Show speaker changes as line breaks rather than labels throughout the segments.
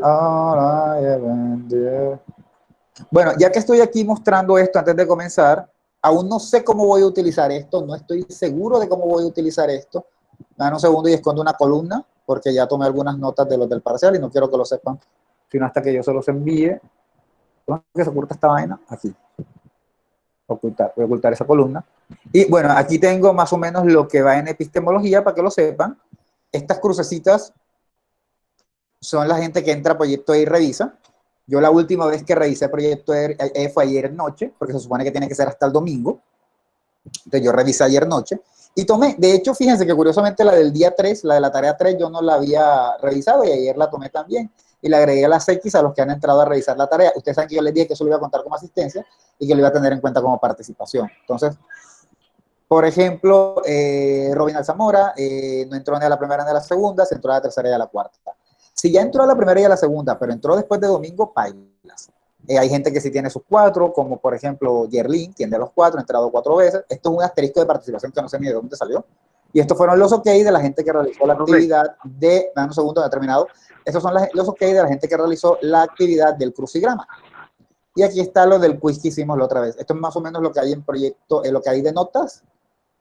All I ever do. Bueno, ya que estoy aquí mostrando esto antes de comenzar, aún no sé cómo voy a utilizar esto, no estoy seguro de cómo voy a utilizar esto. Dan un segundo y escondo una columna, porque ya tomé algunas notas de los del parcial y no quiero que lo sepan, sino hasta que yo se los envíe. ¿Dónde se oculta esta vaina? Aquí. Ocultar, voy a ocultar esa columna. Y bueno, aquí tengo más o menos lo que va en epistemología, para que lo sepan. Estas crucecitas son la gente que entra a Proyecto E y revisa. Yo la última vez que revisé Proyecto E fue ayer noche, porque se supone que tiene que ser hasta el domingo. Entonces yo revisé ayer noche y tomé, de hecho, fíjense que curiosamente la del día 3, la de la tarea 3, yo no la había revisado y ayer la tomé también. Y le agregué las X a los que han entrado a revisar la tarea. Ustedes saben que yo les dije que eso lo iba a contar como asistencia y que lo iba a tener en cuenta como participación. Entonces, por ejemplo, Robin Alzamora no entró ni a la primera ni a la segunda, se entró a la tercera y a la cuarta. Si ya entró a la primera y a la segunda, pero entró después de domingo, pailas. Hay gente que sí tiene sus 4, como por ejemplo Yerlin, tiene los 4, ha entrado 4 veces. Esto es un asterisco de participación que no sé ni de dónde salió. Y estos fueron los OK de la gente que realizó la actividad de, dame un segundo, no he terminado. Estos son los OK de la gente que realizó la actividad del crucigrama. Y aquí está lo del quiz que hicimos la otra vez. Esto es más o menos lo que hay en proyecto, lo que hay de notas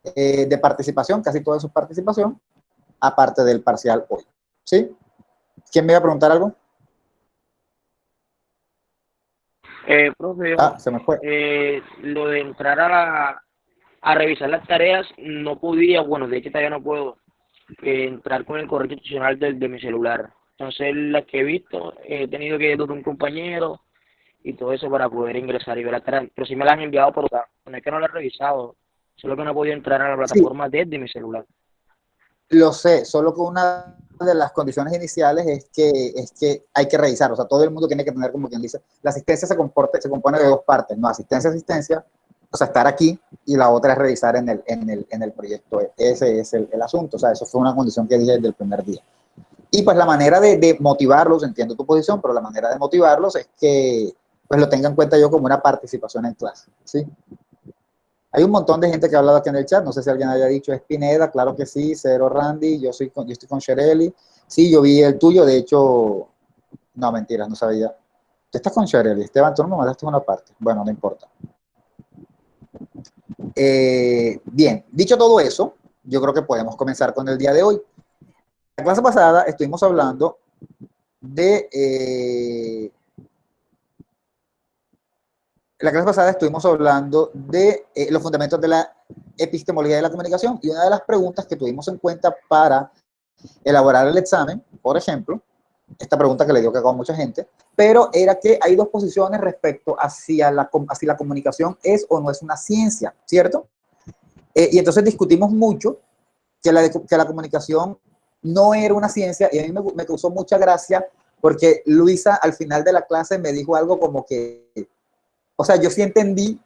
de participación, casi toda su participación, aparte del parcial hoy. ¿Sí? ¿Quién me iba a preguntar algo?
Profe,
Se me fue.
lo de entrar a revisar las tareas, no podía, bueno, de hecho todavía no puedo entrar con el correo institucional de mi celular. Entonces, las que he visto, he tenido que ir a un compañero y todo eso para poder ingresar y ver las tareas. Pero sí me las han enviado por acá. No es que no las he revisado, solo que no he podido entrar a la
Sí,
plataforma desde mi celular.
lo sé, solo que una de las condiciones iniciales es que hay que revisar, o sea, todo el mundo tiene que tener, como quien dice, la asistencia se compone de dos partes, no asistencia, o sea, estar aquí, y la otra es revisar en el proyecto. Ese es el asunto, o sea, eso fue una condición que dije desde el primer día. Y pues la manera de motivarlos, entiendo tu posición, pero la manera de motivarlos es que pues lo tenga en cuenta yo como una participación en clase, ¿sí? Hay un montón de gente que ha hablado aquí en el chat, no sé si alguien haya dicho es Pineda, claro que sí, Cero Randy, yo estoy con Shereli, sí, yo vi el tuyo, de hecho, no, mentiras, no sabía. Tú estás con Shereli, Esteban, tú no me mandaste una parte, bueno, no importa. Bien, dicho todo eso, yo creo que podemos comenzar con el día de hoy. La clase pasada estuvimos hablando de la clase pasada estuvimos hablando de los fundamentos de la epistemología de la comunicación, y una de las preguntas que tuvimos en cuenta para elaborar el examen, por ejemplo, esta pregunta que le dio cagado a mucha gente, pero era que hay dos posiciones respecto hacia la comunicación es o no es una ciencia, ¿cierto? Y entonces discutimos mucho que la comunicación no era una ciencia, y a mí me causó mucha gracia porque Luisa al final de la clase me dijo algo como que, o sea, yo sí entendí,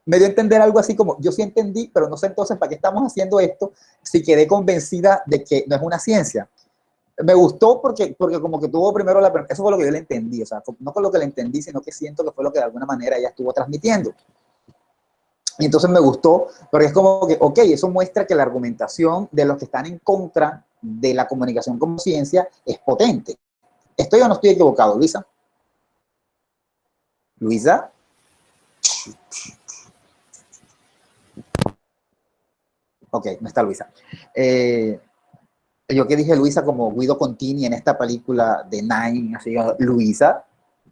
me dio a entender algo así como, yo sí entendí, pero no sé entonces para qué estamos haciendo esto si quedé convencida de que no es una ciencia. Me gustó porque como que tuvo primero eso fue lo que yo le entendí, o sea, no con lo que le entendí, sino que siento que fue lo que de alguna manera ella estuvo transmitiendo. Y entonces me gustó, porque es como que, ok, eso muestra que la argumentación de los que están en contra de la comunicación como ciencia es potente. ¿Estoy o no estoy equivocado, Luisa? ¿Luisa? Ok, no está Luisa. Yo que dije Luisa como Guido Contini en esta película de Nine, así, Luisa,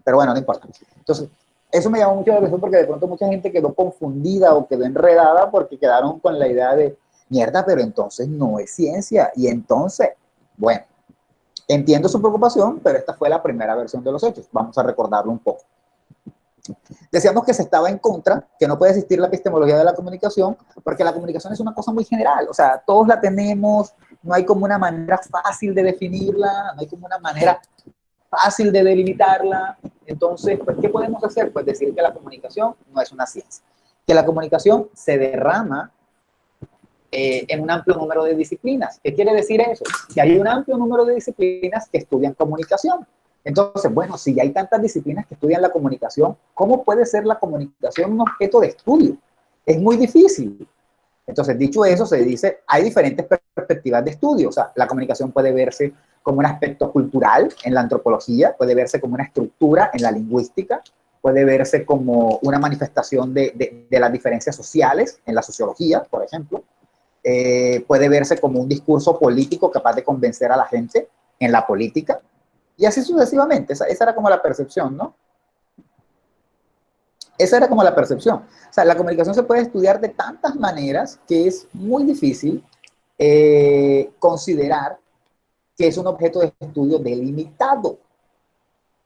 pero bueno, no importa. Entonces, eso me llamó mucho la atención porque de pronto mucha gente quedó confundida o quedó enredada porque quedaron con la idea de, mierda, pero entonces no es ciencia. Y entonces, bueno, entiendo su preocupación, pero esta fue la primera versión de los hechos. Vamos a recordarlo un poco. Decíamos que se estaba en contra, que no puede existir la epistemología de la comunicación, porque la comunicación es una cosa muy general, o sea, todos la tenemos, no hay como una manera fácil de definirla, no hay como una manera fácil de delimitarla. Entonces, pues, ¿qué podemos hacer? Pues decir que la comunicación no es una ciencia, que la comunicación se derrama en un amplio número de disciplinas. ¿Qué quiere decir eso? Que hay un amplio número de disciplinas que estudian comunicación. Entonces, bueno, si hay tantas disciplinas que estudian la comunicación, ¿cómo puede ser la comunicación un objeto de estudio? Es muy difícil. Entonces, dicho eso, se dice, hay diferentes perspectivas de estudio. O sea, la comunicación puede verse como un aspecto cultural en la antropología, puede verse como una estructura en la lingüística, puede verse como una manifestación de las diferencias sociales en la sociología, por ejemplo. Puede verse como un discurso político capaz de convencer a la gente en la política, y así sucesivamente. Esa era como la percepción, ¿no? Esa era como la percepción. O sea, la comunicación se puede estudiar de tantas maneras que es muy difícil considerar que es un objeto de estudio delimitado.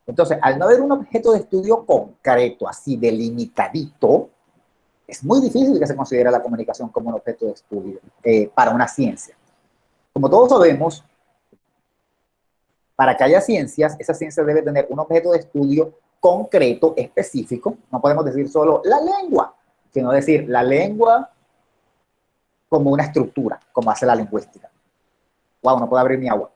Entonces, al no haber un objeto de estudio concreto, así delimitadito, es muy difícil que se considere la comunicación como un objeto de estudio para una ciencia. Como todos sabemos, para que haya ciencias, esa ciencia debe tener un objeto de estudio concreto, específico. No podemos decir solo la lengua, sino decir la lengua como una estructura, como hace la lingüística. Wow, no puedo abrir mi agua.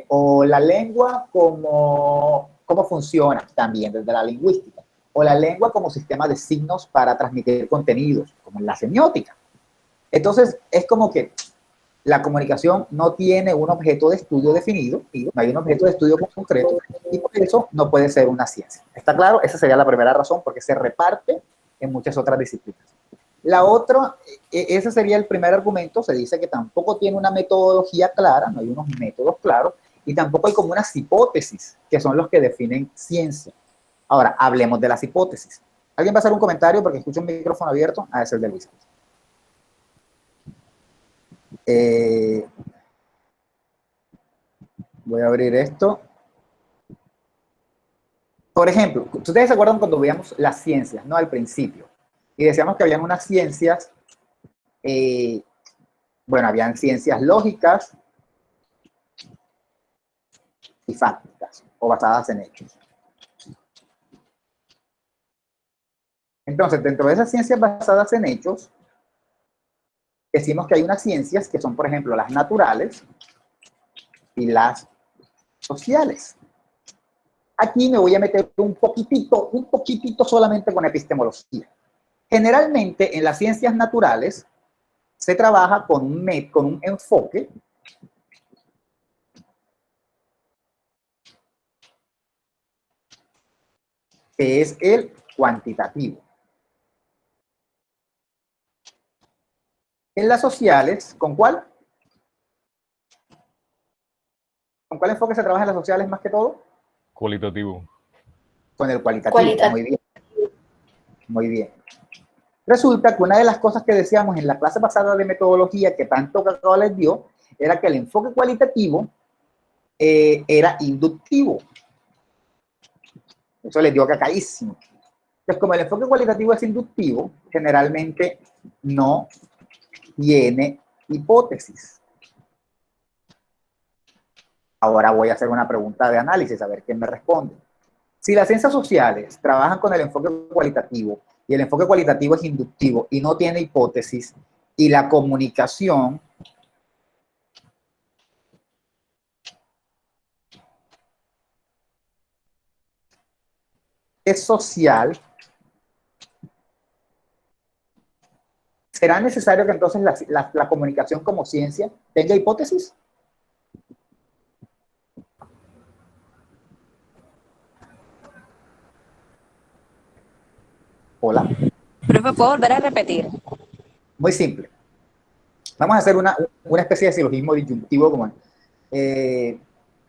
O la lengua como cómo funciona también desde la lingüística. O la lengua como sistema de signos para transmitir contenidos, como en la semiótica. Entonces, es como que la comunicación no tiene un objeto de estudio definido, no hay un objeto de estudio concreto, y por eso no puede ser una ciencia. ¿Está claro? Esa sería la primera razón, porque se reparte en muchas otras disciplinas. La otra, ese sería el primer argumento, se dice que tampoco tiene una metodología clara, no hay unos métodos claros, y tampoco hay como unas hipótesis, que son los que definen ciencia. Ahora, hablemos de las hipótesis. ¿Alguien va a hacer un comentario porque escucho un micrófono abierto? Ah, es el de Luis. Voy a abrir esto. Por ejemplo, ¿ustedes se acuerdan cuando veíamos las ciencias, no? Al principio. Y decíamos que habían unas ciencias, bueno, habían ciencias lógicas y fácticas, o basadas en hechos. Entonces, dentro de esas ciencias basadas en hechos, decimos que hay unas ciencias que son, por ejemplo, las naturales y las sociales. Aquí me voy a meter un poquitito solamente con epistemología. Generalmente, en las ciencias naturales, se trabaja con un enfoque que es el cuantitativo. En las sociales, ¿con cuál? ¿Con cuál enfoque se trabaja en las sociales más que todo?
Cualitativo.
Con el cualitativo. Muy bien. Muy bien. Resulta que una de las cosas que decíamos en la clase pasada de metodología que tanto Cacao les dio, era que el enfoque cualitativo era inductivo. Eso les dio cacaísimo. Entonces, como el enfoque cualitativo es inductivo, generalmente no tiene hipótesis. Ahora voy a hacer una pregunta de análisis, a ver quién me responde. Si las ciencias sociales trabajan con el enfoque cualitativo y el enfoque cualitativo es inductivo y no tiene hipótesis, y la comunicación es social, ¿será necesario que entonces la comunicación como ciencia tenga hipótesis? Hola.
Profe, ¿puedo volver a repetir?
Muy simple. Vamos a hacer una especie de silogismo disyuntivo como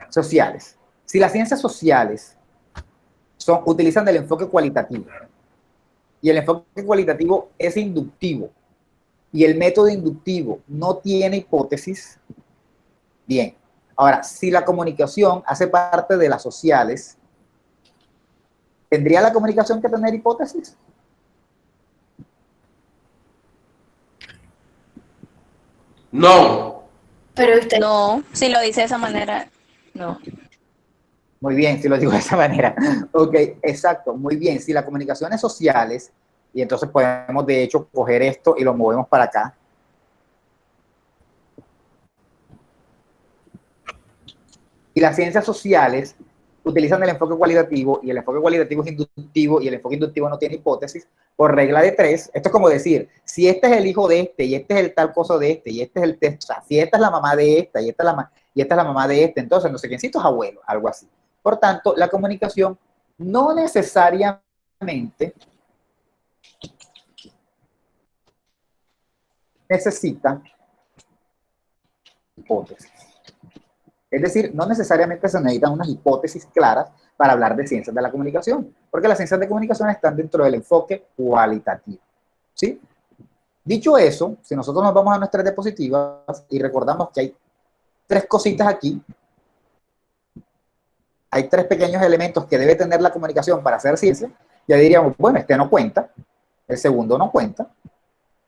sociales. Si las ciencias sociales utilizan el enfoque cualitativo y el enfoque cualitativo es inductivo y el método inductivo no tiene hipótesis, bien. Ahora, si la comunicación hace parte de las sociales, ¿tendría la comunicación que tener hipótesis?
No.
Pero usted... No, si lo dice de esa manera, no.
Muy bien, si lo digo de esa manera. Ok, exacto, muy bien. Si la comunicación es sociales, y entonces podemos de hecho coger esto y lo movemos para acá. Y las ciencias sociales utilizan el enfoque cualitativo y el enfoque cualitativo es inductivo y el enfoque inductivo no tiene hipótesis, por regla de 3, esto es como decir, si este es el hijo de este, y este es el tal cosa de este, y este es el, o sea, si esta es la mamá de esta, y esta es la mamá de este, entonces no sé quiéncito es abuelo, algo así. Por tanto, la comunicación no necesariamente necesita hipótesis. Es decir, no necesariamente se necesitan unas hipótesis claras para hablar de ciencias de la comunicación, porque las ciencias de comunicación están dentro del enfoque cualitativo. ¿Sí? Dicho eso, si nosotros nos vamos a nuestras diapositivas y recordamos que hay 3 cositas aquí, hay 3 pequeños elementos que debe tener la comunicación para hacer ciencia, ya diríamos, bueno, este no cuenta, el segundo no cuenta,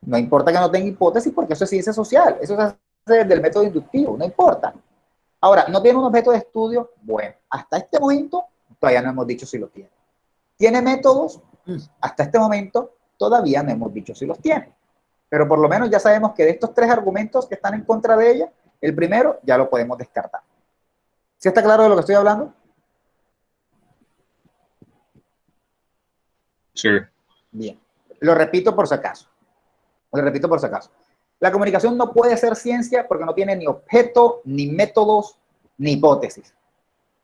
no importa que no tenga hipótesis porque eso es ciencia social, eso se hace desde el método inductivo, no importa. Ahora, ¿no tiene un objeto de estudio? Bueno, hasta este momento todavía no hemos dicho si lo tiene. ¿Tiene métodos? Hasta este momento todavía no hemos dicho si los tiene. Pero por lo menos ya sabemos que de estos 3 argumentos que están en contra de ella, el primero ya lo podemos descartar. ¿Sí está claro de lo que estoy hablando?
Sí.
Bien. Lo repito por si acaso. Lo repito por si acaso. La comunicación no puede ser ciencia porque no tiene ni objeto, ni métodos, ni hipótesis.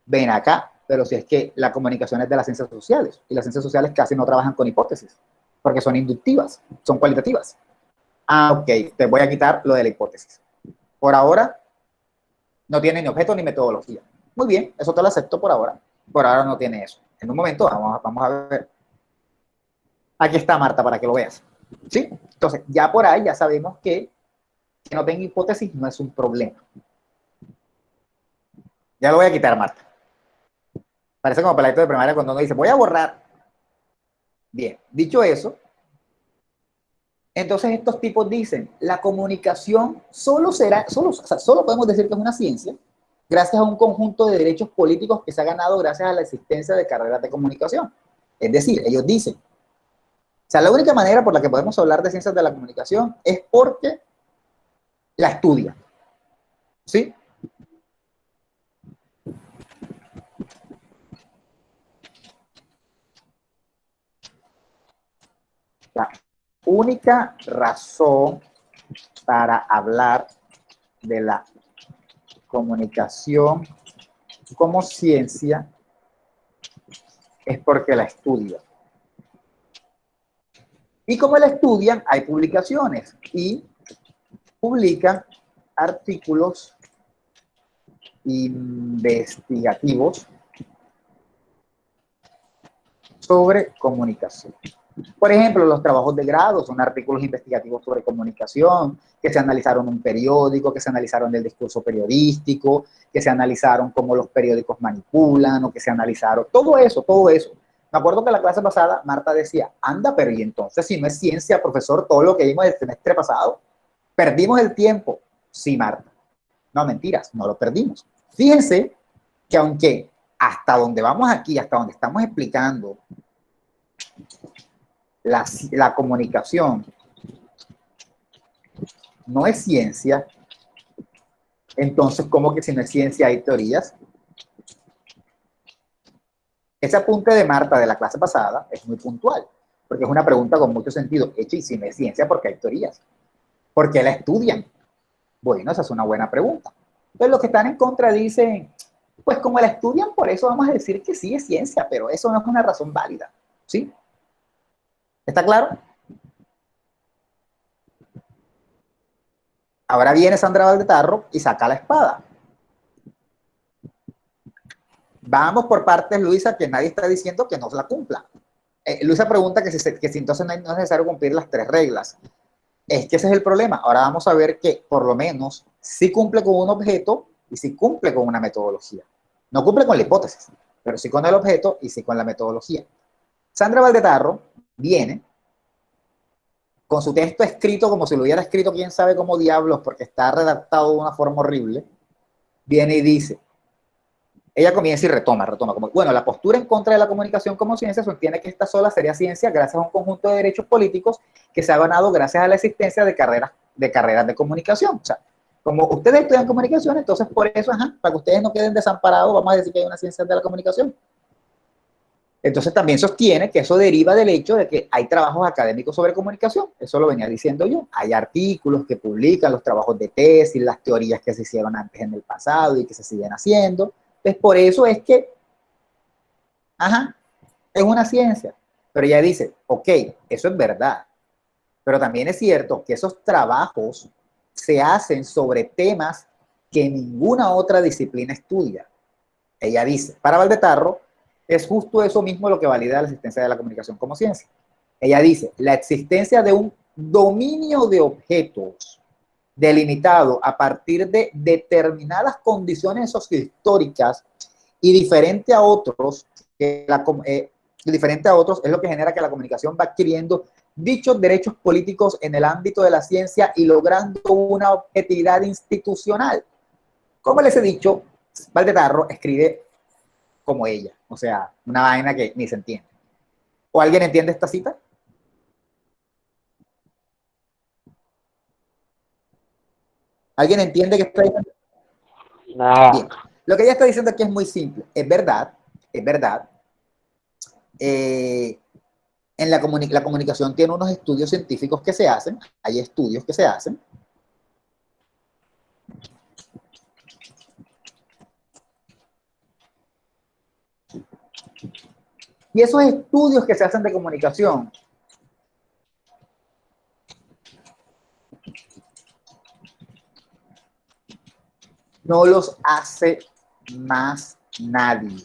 Ven acá, pero si es que la comunicación es de las ciencias sociales, y las ciencias sociales casi no trabajan con hipótesis, porque son inductivas, son cualitativas. Ah, ok, te voy a quitar lo de la hipótesis. Por ahora, no tiene ni objeto ni metodología. Muy bien, eso te lo acepto por ahora. Por ahora no tiene eso. En un momento vamos a ver. Aquí está Marta para que lo veas. ¿Sí? Entonces, ya por ahí ya sabemos que no tenga hipótesis no es un problema. Ya lo voy a quitar, Marta. Parece como peladito de primaria cuando uno dice, voy a borrar. Bien, dicho eso, entonces estos tipos dicen, la comunicación solo podemos decir que es una ciencia gracias a un conjunto de derechos políticos que se ha ganado gracias a la existencia de carreras de comunicación. Es decir, ellos dicen, o sea, la única manera por la que podemos hablar de ciencias de la comunicación es porque la estudian. ¿Sí? La única razón para hablar de la comunicación como ciencia es porque la estudian. Y como la estudian, hay publicaciones y publican artículos investigativos sobre comunicación. Por ejemplo, los trabajos de grado son artículos investigativos sobre comunicación, que se analizaron en un periódico, que se analizaron el discurso periodístico, que se analizaron cómo los periódicos manipulan, o que se analizaron, todo eso, todo eso. Me acuerdo que la clase pasada Marta decía, anda, pero y entonces si no es ciencia, profesor, todo lo que vimos el semestre pasado, perdimos el tiempo. Sí, Marta. No, mentiras, no lo perdimos. Fíjense que aunque hasta donde vamos aquí, hasta donde estamos explicando la comunicación no es ciencia, entonces, ¿cómo que si no es ciencia hay teorías? Ese apunte de Marta de la clase pasada es muy puntual, porque es una pregunta con mucho sentido. Hecha, y si no es ciencia, ¿por qué hay teorías? ¿Por qué la estudian? Bueno, esa es una buena pregunta. Entonces, los que están en contra dicen, pues como la estudian, por eso vamos a decir que sí es ciencia, pero eso no es una razón válida. ¿Sí? ¿Está claro? Ahora viene Sandra Valdetarro y saca la espada. Vamos por partes, Luisa, que nadie está diciendo que no la cumpla. Luisa pregunta que si entonces no es necesario cumplir las 3 reglas. Es que ese es el problema. Ahora vamos a ver que por lo menos sí cumple con un objeto y sí cumple con una metodología. No cumple con la hipótesis, pero sí con el objeto y sí con la metodología. Sandra Valdetarro viene con su texto escrito como si lo hubiera escrito quién sabe cómo diablos, porque está redactado de una forma horrible, viene y dice, ella comienza y retoma, como, bueno, la postura en contra de la comunicación como ciencia sostiene que esta sola sería ciencia gracias a un conjunto de derechos políticos que se ha ganado gracias a la existencia de carreras de comunicación. O sea, como ustedes estudian comunicación, entonces por eso, para que ustedes no queden desamparados, vamos a decir que hay una ciencia de la comunicación. Entonces también sostiene que eso deriva del hecho de que hay trabajos académicos sobre comunicación. Eso lo venía diciendo yo. Hay artículos que publican los trabajos de tesis, las teorías que se hicieron antes en el pasado y que se siguen haciendo. Entonces por eso es que, ajá, es una ciencia. Pero ella dice, ok, eso es verdad. Pero también es cierto que esos trabajos se hacen sobre temas que ninguna otra disciplina estudia. Ella dice, para Valdetarro, es justo eso mismo lo que valida la existencia de la comunicación como ciencia. Ella dice, la existencia de un dominio de objetos delimitado a partir de determinadas condiciones sociohistóricas y diferente a otros, diferente a otros es lo que genera que la comunicación va adquiriendo dichos derechos políticos en el ámbito de la ciencia y logrando una objetividad institucional. Como les he dicho, Valdetarro escribe como ella, o sea, una vaina que ni se entiende. ¿O alguien entiende esta cita? ¿Alguien entiende qué está diciendo?
Nada.
Bien, lo que ella está diciendo aquí es muy simple, es verdad, es verdad. En la comunicación tiene unos estudios científicos que se hacen, hay estudios que se hacen. Y esos estudios que se hacen de comunicación no los hace más nadie.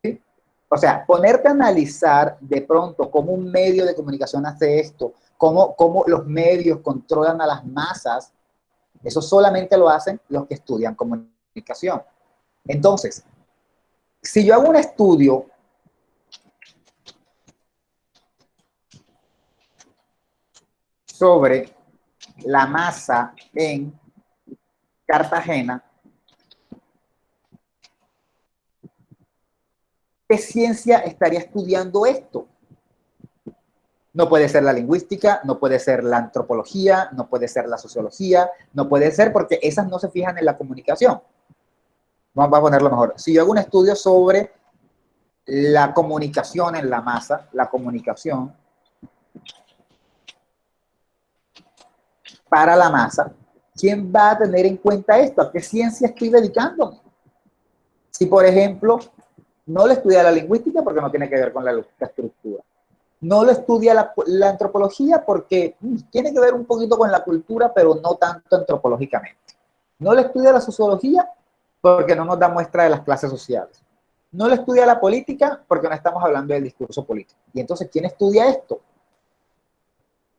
¿Sí? O sea, ponerte a analizar de pronto cómo un medio de comunicación hace esto, cómo los medios controlan a las masas, eso solamente lo hacen los que estudian comunicación. Entonces, si yo hago un estudio sobre la masa en Cartagena, ¿qué ciencia estaría estudiando esto? No puede ser la lingüística, no puede ser la antropología, no puede ser la sociología, no puede ser porque esas no se fijan en la comunicación. Vamos a ponerlo mejor. Si yo hago un estudio sobre la comunicación en la masa, la comunicación para la masa, ¿quién va a tener en cuenta esto? ¿A qué ciencia estoy dedicándome? Si, por ejemplo, no lo estudia la lingüística porque no tiene que ver con la estructura. No lo estudia la antropología porque tiene que ver un poquito con la cultura, pero no tanto antropológicamente. No lo estudia la sociología porque no nos da muestra de las clases sociales. No lo estudia la política porque no estamos hablando del discurso político. Y entonces, ¿quién estudia esto?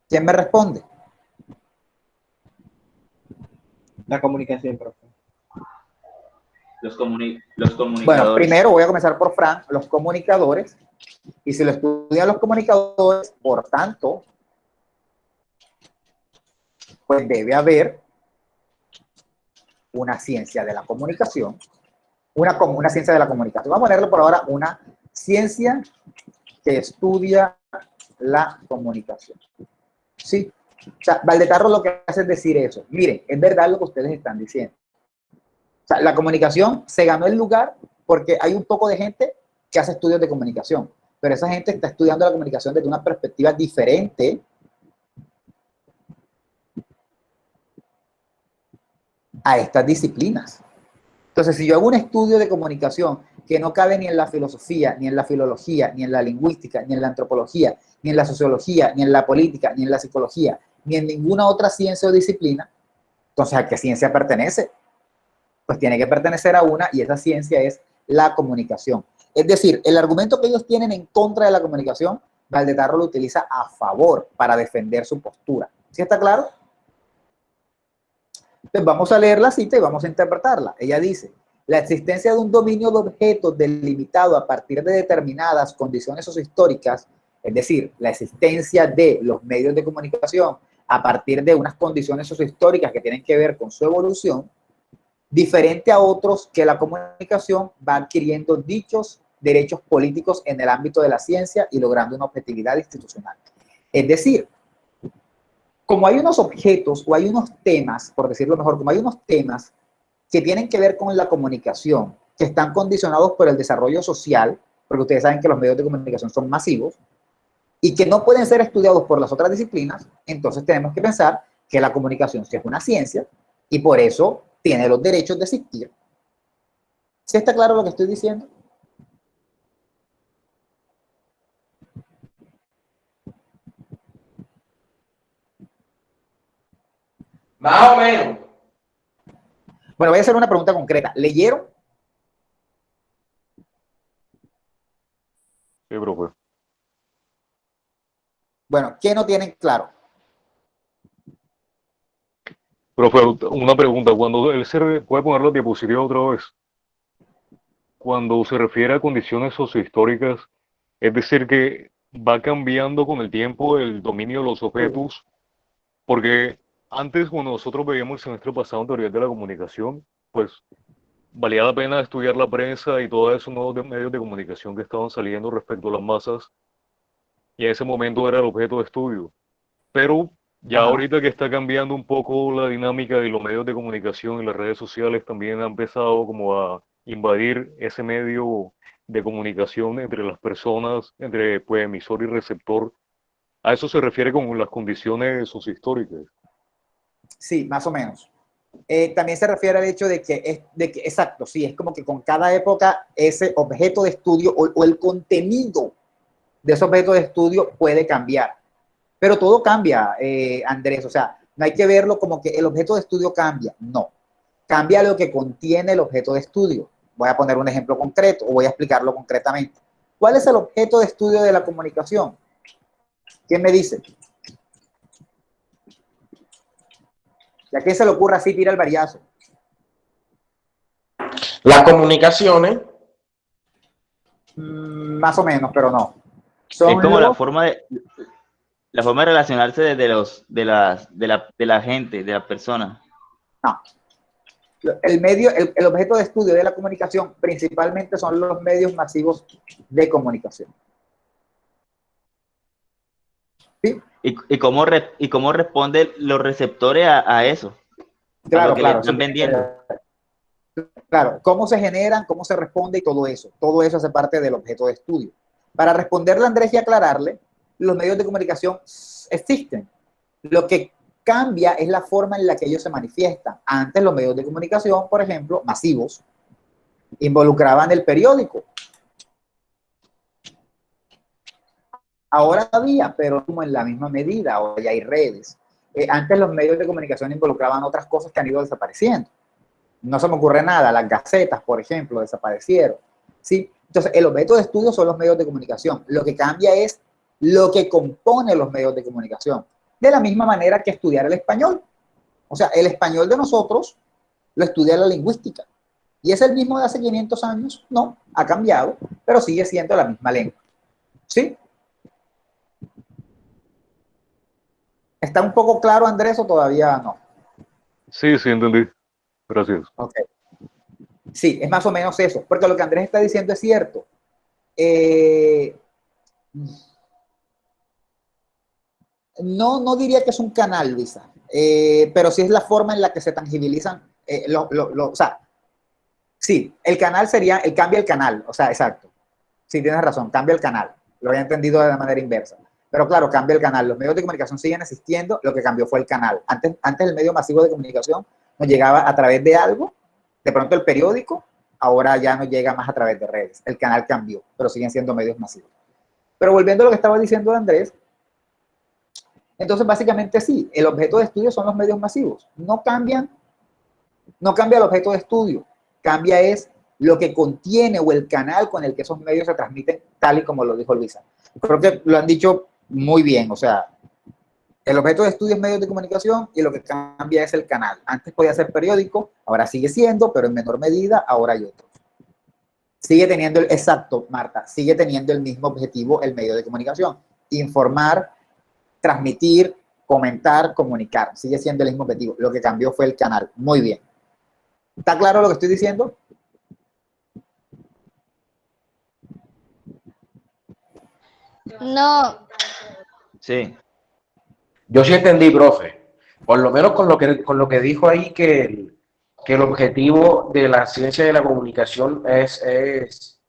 ¿Quién me responde?
La comunicación, profe.
Los comunicadores.
Bueno, primero voy a comenzar por Fran, los comunicadores. Y si lo estudian los comunicadores, por tanto, pues debe haber una ciencia de la comunicación, una ciencia de la comunicación. Vamos a ponerlo por ahora, una ciencia que estudia la comunicación. ¿Sí? O sea, Valdetarro lo que hace es decir eso. Miren, es verdad lo que ustedes están diciendo. O sea, la comunicación se ganó el lugar porque hay un poco de gente que hace estudios de comunicación, pero esa gente está estudiando la comunicación desde una perspectiva diferente a estas disciplinas. Entonces, si yo hago un estudio de comunicación que no cabe ni en la filosofía, ni en la filología, ni en la lingüística, ni en la antropología, ni en la sociología, ni en la política, ni en la psicología, ni en ninguna otra ciencia o disciplina, entonces, ¿a qué ciencia pertenece? Pues tiene que pertenecer a una, y esa ciencia es la comunicación. Es decir, el argumento que ellos tienen en contra de la comunicación, Valdetarro lo utiliza a favor para defender su postura. ¿Sí está claro? Entonces vamos a leer la cita y vamos a interpretarla. Ella dice, la existencia de un dominio de objetos delimitado a partir de determinadas condiciones sociohistóricas, es decir, la existencia de los medios de comunicación a partir de unas condiciones sociohistóricas que tienen que ver con su evolución, diferente a otros que la comunicación va adquiriendo dichos derechos políticos en el ámbito de la ciencia y logrando una objetividad institucional. Es decir, como hay unos objetos o hay unos temas, por decirlo mejor, como hay unos temas que tienen que ver con la comunicación, que están condicionados por el desarrollo social, porque ustedes saben que los medios de comunicación son masivos y que no pueden ser estudiados por las otras disciplinas, entonces tenemos que pensar que la comunicación sí es una ciencia y por eso tiene los derechos de existir. ¿Sí está claro lo que estoy diciendo?
Más o menos.
Bueno, voy a hacer una pregunta concreta. ¿Leyeron?
Sí, profe.
Bueno, ¿qué no tienen claro?
Profe, una pregunta. Cuando él puede poner la diapositiva otra vez. Cuando se refiere a condiciones sociohistóricas, es decir, que va cambiando con el tiempo el dominio de los objetos, porque antes, cuando nosotros veíamos el semestre pasado en teoría de la comunicación, pues valía la pena estudiar la prensa y todos esos nuevos medios de comunicación que estaban saliendo respecto a las masas, y en ese momento era el objeto de estudio. Pero ya ahorita que está cambiando un poco la dinámica de los medios de comunicación y las redes sociales, también ha empezado como a invadir ese medio de comunicación entre las personas, entre pues, emisor y receptor. A eso se refiere con las condiciones sociohistóricas.
Sí, más o menos. También se refiere al hecho de que, exacto, sí, es como que con cada época ese objeto de estudio o el contenido de ese objeto de estudio puede cambiar. Pero todo cambia, Andrés, o sea, no hay que verlo como que el objeto de estudio cambia, no. Cambia lo que contiene el objeto de estudio. Voy a poner un ejemplo concreto o voy a explicarlo concretamente. ¿Cuál es el objeto de estudio de la comunicación? ¿Quién me dice? ¿Y a quién se le ocurre así tira el variazo?
Las comunicaciones.
Más o menos, pero no.
Es como la forma de relacionarse de la gente, de la persona.
No. El objeto de estudio de la comunicación principalmente son los medios masivos de comunicación. ¿Sí?
¿Y cómo responden los receptores a eso?
Claro,
a lo que
claro.
le están vendiendo.
Claro, cómo se generan, cómo se responde y todo eso hace parte del objeto de estudio. Para responderle a Andrés y aclararle, los medios de comunicación existen. Lo que cambia es la forma en la que ellos se manifiestan. Antes los medios de comunicación, por ejemplo, masivos, involucraban el periódico. Ahora todavía, pero como en la misma medida, ahora ya hay redes. Antes los medios de comunicación involucraban otras cosas que han ido desapareciendo. No se me ocurre nada, las gacetas, por ejemplo, desaparecieron. ¿Sí? Entonces, el objeto de estudio son los medios de comunicación. Lo que cambia es lo que compone los medios de comunicación. De la misma manera que estudiar el español. O sea, el español de nosotros lo estudia la lingüística. ¿Y es el mismo de hace 500 años? No, ha cambiado, pero sigue siendo la misma lengua. ¿Sí? ¿Está un poco claro, Andrés, o todavía no?
Sí, sí, entendí. Gracias.
Ok. Sí, es más o menos eso, porque lo que Andrés está diciendo es cierto. No diría que es un canal, Luisa, pero sí es la forma en la que se tangibilizan, o sea, sí, el canal sería, cambia el canal, o sea, exacto. Sí, tienes razón, cambia el canal. Lo había entendido de la manera inversa. Pero claro, cambia el canal. Los medios de comunicación siguen existiendo, lo que cambió fue el canal. Antes el medio masivo de comunicación nos llegaba a través de algo, de pronto el periódico, ahora ya nos llega más a través de redes. El canal cambió, pero siguen siendo medios masivos. Pero volviendo a lo que estaba diciendo Andrés, entonces básicamente sí, el objeto de estudio son los medios masivos. No cambia el objeto de estudio, cambia es lo que contiene o el canal con el que esos medios se transmiten, tal y como lo dijo Luisa. Creo que lo han dicho muy bien, o sea, el objeto de estudio es medios de comunicación y lo que cambia es el canal. Antes podía ser periódico, ahora sigue siendo, pero en menor medida, ahora hay otros. Sigue teniendo exacto, Marta, sigue teniendo el mismo objetivo el medio de comunicación, informar, transmitir, comentar, comunicar, sigue siendo el mismo objetivo. Lo que cambió fue el canal. Muy bien. ¿Está claro lo que estoy diciendo?
No,
Sí.
Yo sí entendí, profe. Por lo menos con lo que dijo ahí que el objetivo de la ciencia de la comunicación es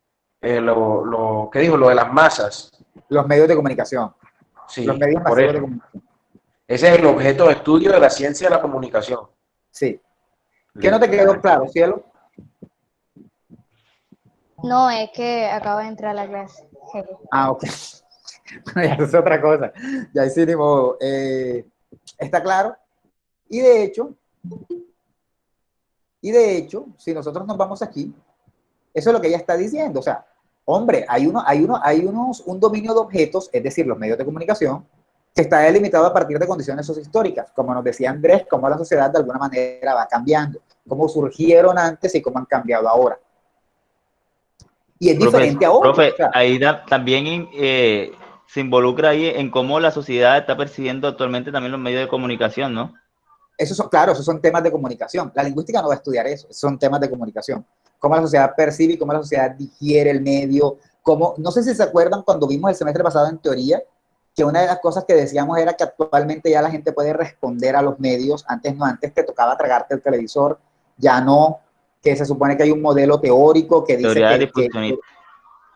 ¿qué dijo? Lo de las masas.
Los medios de comunicación.
Sí,
Los medios
por
masivos de
eso.
comunicación.
Ese es el objeto de estudio de la ciencia de la comunicación.
Sí. ¿Qué no te quedó claro, cielo?
No, es que acabo de entrar a la clase. Jeje.
Ah, ok. Bueno, ya es otra cosa. Ya sí, ni modo. ¿Está claro? Y de hecho, si nosotros nos vamos aquí, eso es lo que ella está diciendo. O sea, hombre, un dominio de objetos, es decir, los medios de comunicación, que está delimitado a partir de condiciones sociohistóricas. Como nos decía Andrés, cómo la sociedad de alguna manera va cambiando, cómo surgieron antes y cómo han cambiado ahora. Y es diferente ahora.
Profe,
O sea,
ahí también se involucra ahí en cómo la sociedad está percibiendo actualmente también los medios de comunicación, ¿no?
claro, esos son temas de comunicación. La lingüística no va a estudiar eso, esos son temas de comunicación. Cómo la sociedad percibe y cómo la sociedad digiere el medio. No sé si se acuerdan cuando vimos el semestre pasado en teoría, que una de las cosas que decíamos era que actualmente ya la gente puede responder a los medios. Antes no, antes te tocaba tragarte el televisor, ya no, que se supone que hay un modelo teórico que dice
Teoría
que
difusionista.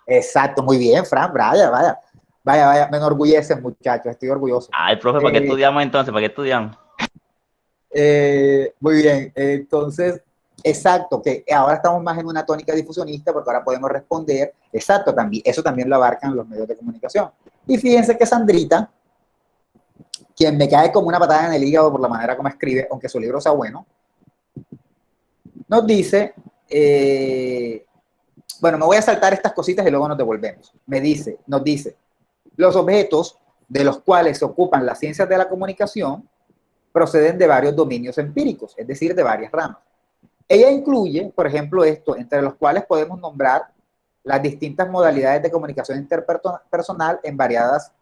exacto, muy bien, Fran, vaya, me enorgullece, muchachos, estoy orgulloso.
Ay, profe, ¿para qué estudiamos entonces? ¿Para qué estudiamos?
Muy bien, entonces, exacto, que ahora estamos más en una tónica difusionista porque ahora podemos responder, exacto, también, eso también lo abarcan los medios de comunicación. Y fíjense que Sandrita, quien me cae como una patada en el hígado por la manera como escribe, aunque su libro sea bueno, nos dice, bueno, me voy a saltar estas cositas y luego nos devolvemos. Nos dice, los objetos de los cuales se ocupan las ciencias de la comunicación proceden de varios dominios empíricos, es decir, de varias ramas. Ella incluye, por ejemplo, esto, entre los cuales podemos nombrar las distintas modalidades de comunicación interpersonal en variadas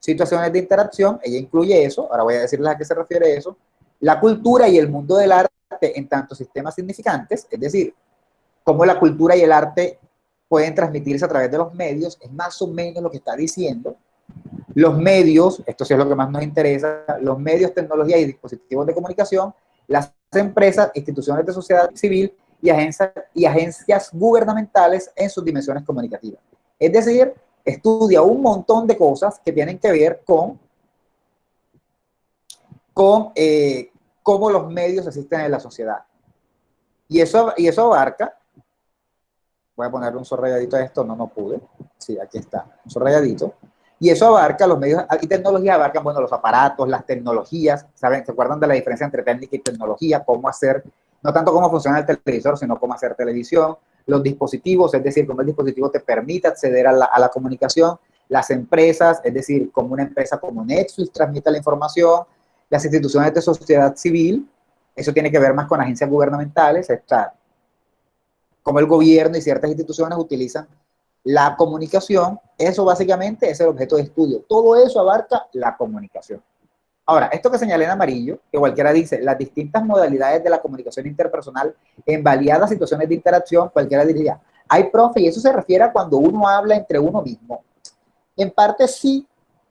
situaciones de interacción. Ella incluye eso, ahora voy a decirles a qué se refiere eso, la cultura y el mundo del arte en tanto sistemas significantes, es decir, cómo la cultura y el arte pueden transmitirse a través de los medios, es más o menos lo que está diciendo. Los medios, esto sí es lo que más nos interesa, los medios, tecnología y dispositivos de comunicación, las empresas, instituciones de sociedad civil y agencias gubernamentales en sus dimensiones comunicativas. Es decir, estudia un montón de cosas que tienen que ver con cómo los medios existen en la sociedad. Y eso abarca, voy a ponerle un subrayadito a esto, no pude, sí, aquí está, un subrayadito. Y eso abarca, los medios y tecnología abarcan, bueno, los aparatos, las tecnologías, ¿saben? ¿Se acuerdan de la diferencia entre técnica y tecnología? Cómo hacer, no tanto cómo funciona el televisor, sino cómo hacer televisión, los dispositivos, es decir, cómo el dispositivo te permite acceder a la comunicación, las empresas, es decir, cómo una empresa como Netflix transmite la información, las instituciones de sociedad civil, eso tiene que ver más con agencias gubernamentales, está, cómo el gobierno y ciertas instituciones utilizan la comunicación. Eso básicamente es el objeto de estudio. Todo eso abarca la comunicación. Ahora, esto que señalé en amarillo, que cualquiera dice, las distintas modalidades de la comunicación interpersonal en variadas situaciones de interacción, cualquiera diría, ay, profe, y eso se refiere a cuando uno habla entre uno mismo. En parte sí,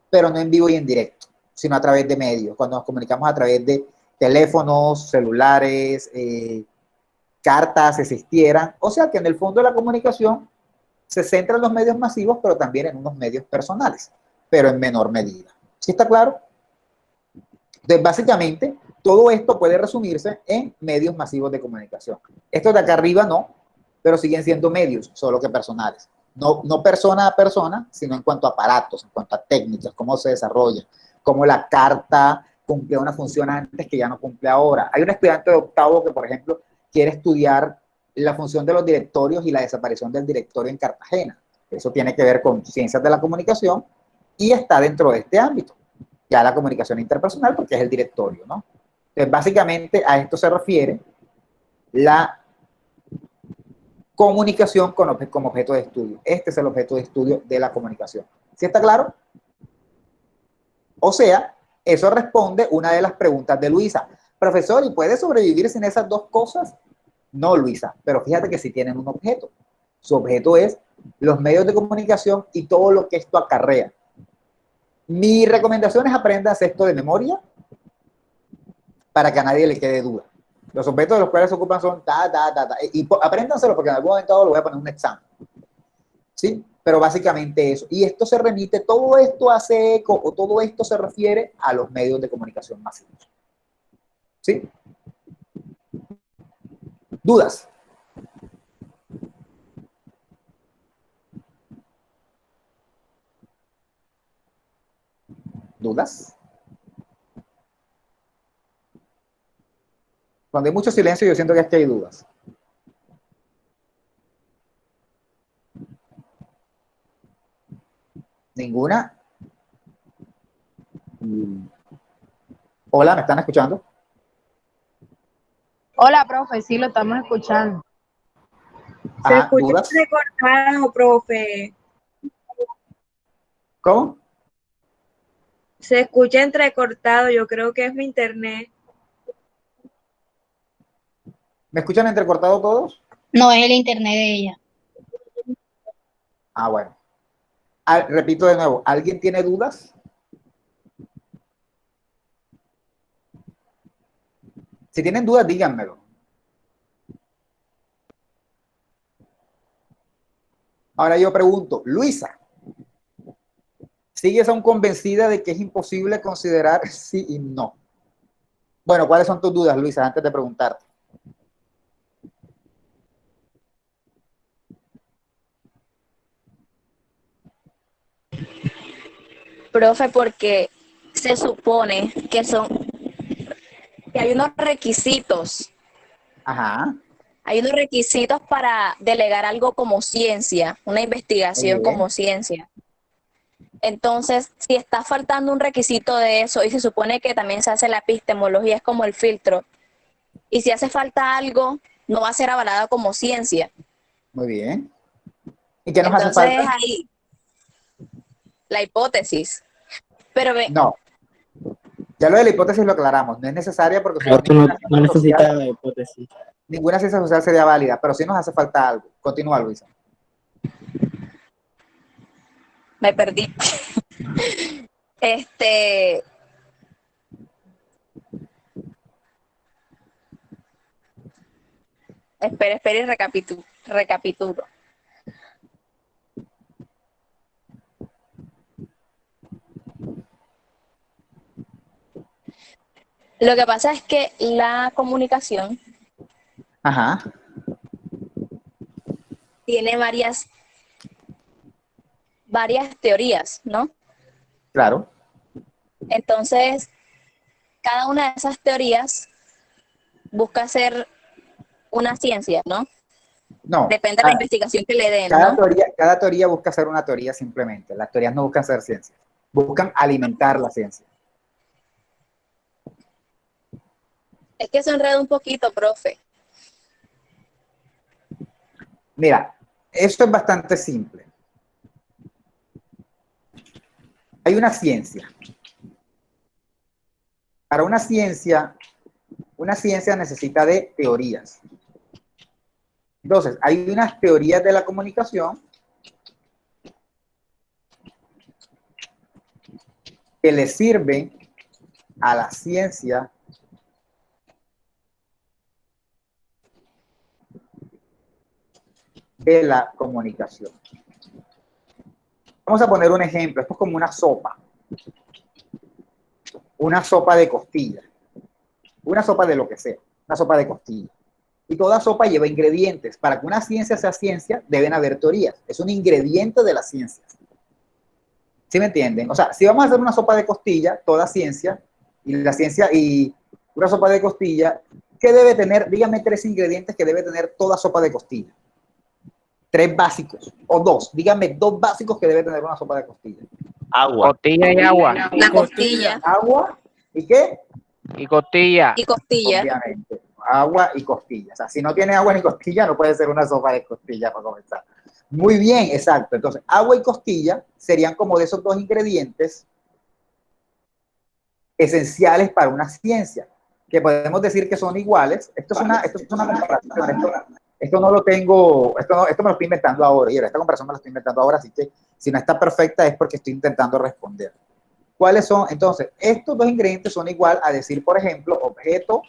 pero no en vivo y en directo, sino a través de medios, cuando nos comunicamos a través de teléfonos, celulares, cartas, existieran. O sea que en el fondo de la comunicación se centra en los medios masivos, pero también en unos medios personales, pero en menor medida. ¿Sí está claro? Entonces, básicamente, todo esto puede resumirse en medios masivos de comunicación. Estos de acá arriba no, pero siguen siendo medios, solo que personales. No persona a persona, sino en cuanto a aparatos, en cuanto a técnicas, cómo se desarrolla, cómo la carta cumple una función antes que ya no cumple ahora. Hay un estudiante de octavo que, por ejemplo, quiere estudiar la función de los directorios y la desaparición del directorio en Cartagena. Eso tiene que ver con ciencias de la comunicación y está dentro de este ámbito. Ya la comunicación interpersonal, porque es el directorio, ¿no? Entonces, básicamente a esto se refiere la comunicación como objeto de estudio. Este es el objeto de estudio de la comunicación. ¿Sí está claro? O sea, eso responde una de las preguntas de Luisa. Profesor, ¿y puede sobrevivir sin esas dos cosas? No, Luisa, pero fíjate que sí tienen un objeto. Su objeto es los medios de comunicación y todo lo que esto acarrea. Mi recomendación es aprendas esto de memoria para que a nadie le quede duda. Los objetos de los cuales se ocupan son y apréndanselo porque en algún momento lo voy a poner en un examen. ¿sí? Pero básicamente eso. Y esto se remite, todo esto hace eco o todo esto se refiere a los medios de comunicación masivos. ¿Sí? ¿Dudas? ¿Dudas? Cuando hay mucho silencio, yo siento que es que hay dudas. ¿Ninguna? Hola, ¿me están escuchando?
Hola, profe, sí, lo estamos escuchando.
Se
Ajá,
escucha
¿dudas?
entrecortado, profe.
¿Cómo?
Se escucha entrecortado, yo creo que es mi internet.
¿Me escuchan entrecortado todos?
No, es el internet de ella.
Ah, bueno. Repito de nuevo, ¿alguien tiene dudas? Si tienen dudas, díganmelo. Ahora yo pregunto, Luisa, ¿sigues aún convencida de que es imposible considerar sí y no? Bueno, ¿cuáles son tus dudas, Luisa, antes de preguntarte?
Profe, porque se supone que hay unos requisitos.
Ajá.
Hay unos requisitos para delegar algo como ciencia, una investigación como ciencia. Entonces, si está faltando un requisito de eso y se supone que también se hace la epistemología, es como el filtro, y si hace falta algo, no va a ser avalada como ciencia.
Muy bien. ¿Y qué nos hace
Entonces,
falta?
ahí, la hipótesis. Pero ve,
No. Ya lo de la hipótesis lo aclaramos. No es necesaria porque si no,
Esto no necesita la hipótesis.
ninguna ciencia social sería válida, pero sí nos hace falta algo. Continúa, Luisa.
me perdí. Espera y recapitulo. Lo que pasa es que la comunicación
Ajá.
tiene varias teorías, ¿no?
Claro.
Entonces, cada una de esas teorías busca ser una ciencia, ¿no?
No.
Depende de la investigación que le den, ¿no?
Cada teoría busca ser una teoría simplemente. Las teorías no buscan ser ciencia. Buscan alimentar la ciencia.
Es que se enreda un poquito, profe.
Mira, esto es bastante simple. Hay una ciencia. Para una ciencia necesita de teorías. Entonces, hay unas teorías de la comunicación que le sirven a la ciencia de la comunicación. Vamos a poner un ejemplo. Esto es como una sopa. Una sopa de costilla. Una sopa de lo que sea. Una sopa de costilla. Y toda sopa lleva ingredientes. Para que una ciencia sea ciencia, deben haber teorías. Es un ingrediente de la ciencia. ¿Sí me entienden? O sea, si vamos a hacer una sopa de costilla, toda ciencia, y una sopa de costilla, ¿qué debe tener? Dígame 3 ingredientes que debe tener toda sopa de costilla. 3 básicos, o 2. Dígame 2 básicos que debe tener una sopa de costilla.
Agua.
Costilla y agua.
La costilla.
Agua, ¿y qué?
Y costilla.
Y costilla.
Obviamente, agua y costilla. O sea, si no tiene agua ni costilla, no puede ser una sopa de costilla para comenzar. Muy bien, exacto. Entonces, agua y costilla serían como de esos 2 ingredientes esenciales para una ciencia, que podemos decir que son iguales. Esto es una comparación. Esto no lo tengo, esto me lo estoy inventando ahora, y esta comparación me la estoy inventando ahora, así que si no está perfecta es porque estoy intentando responder. ¿Cuáles son? Entonces, estos 2 ingredientes son igual a decir, por ejemplo, objeto,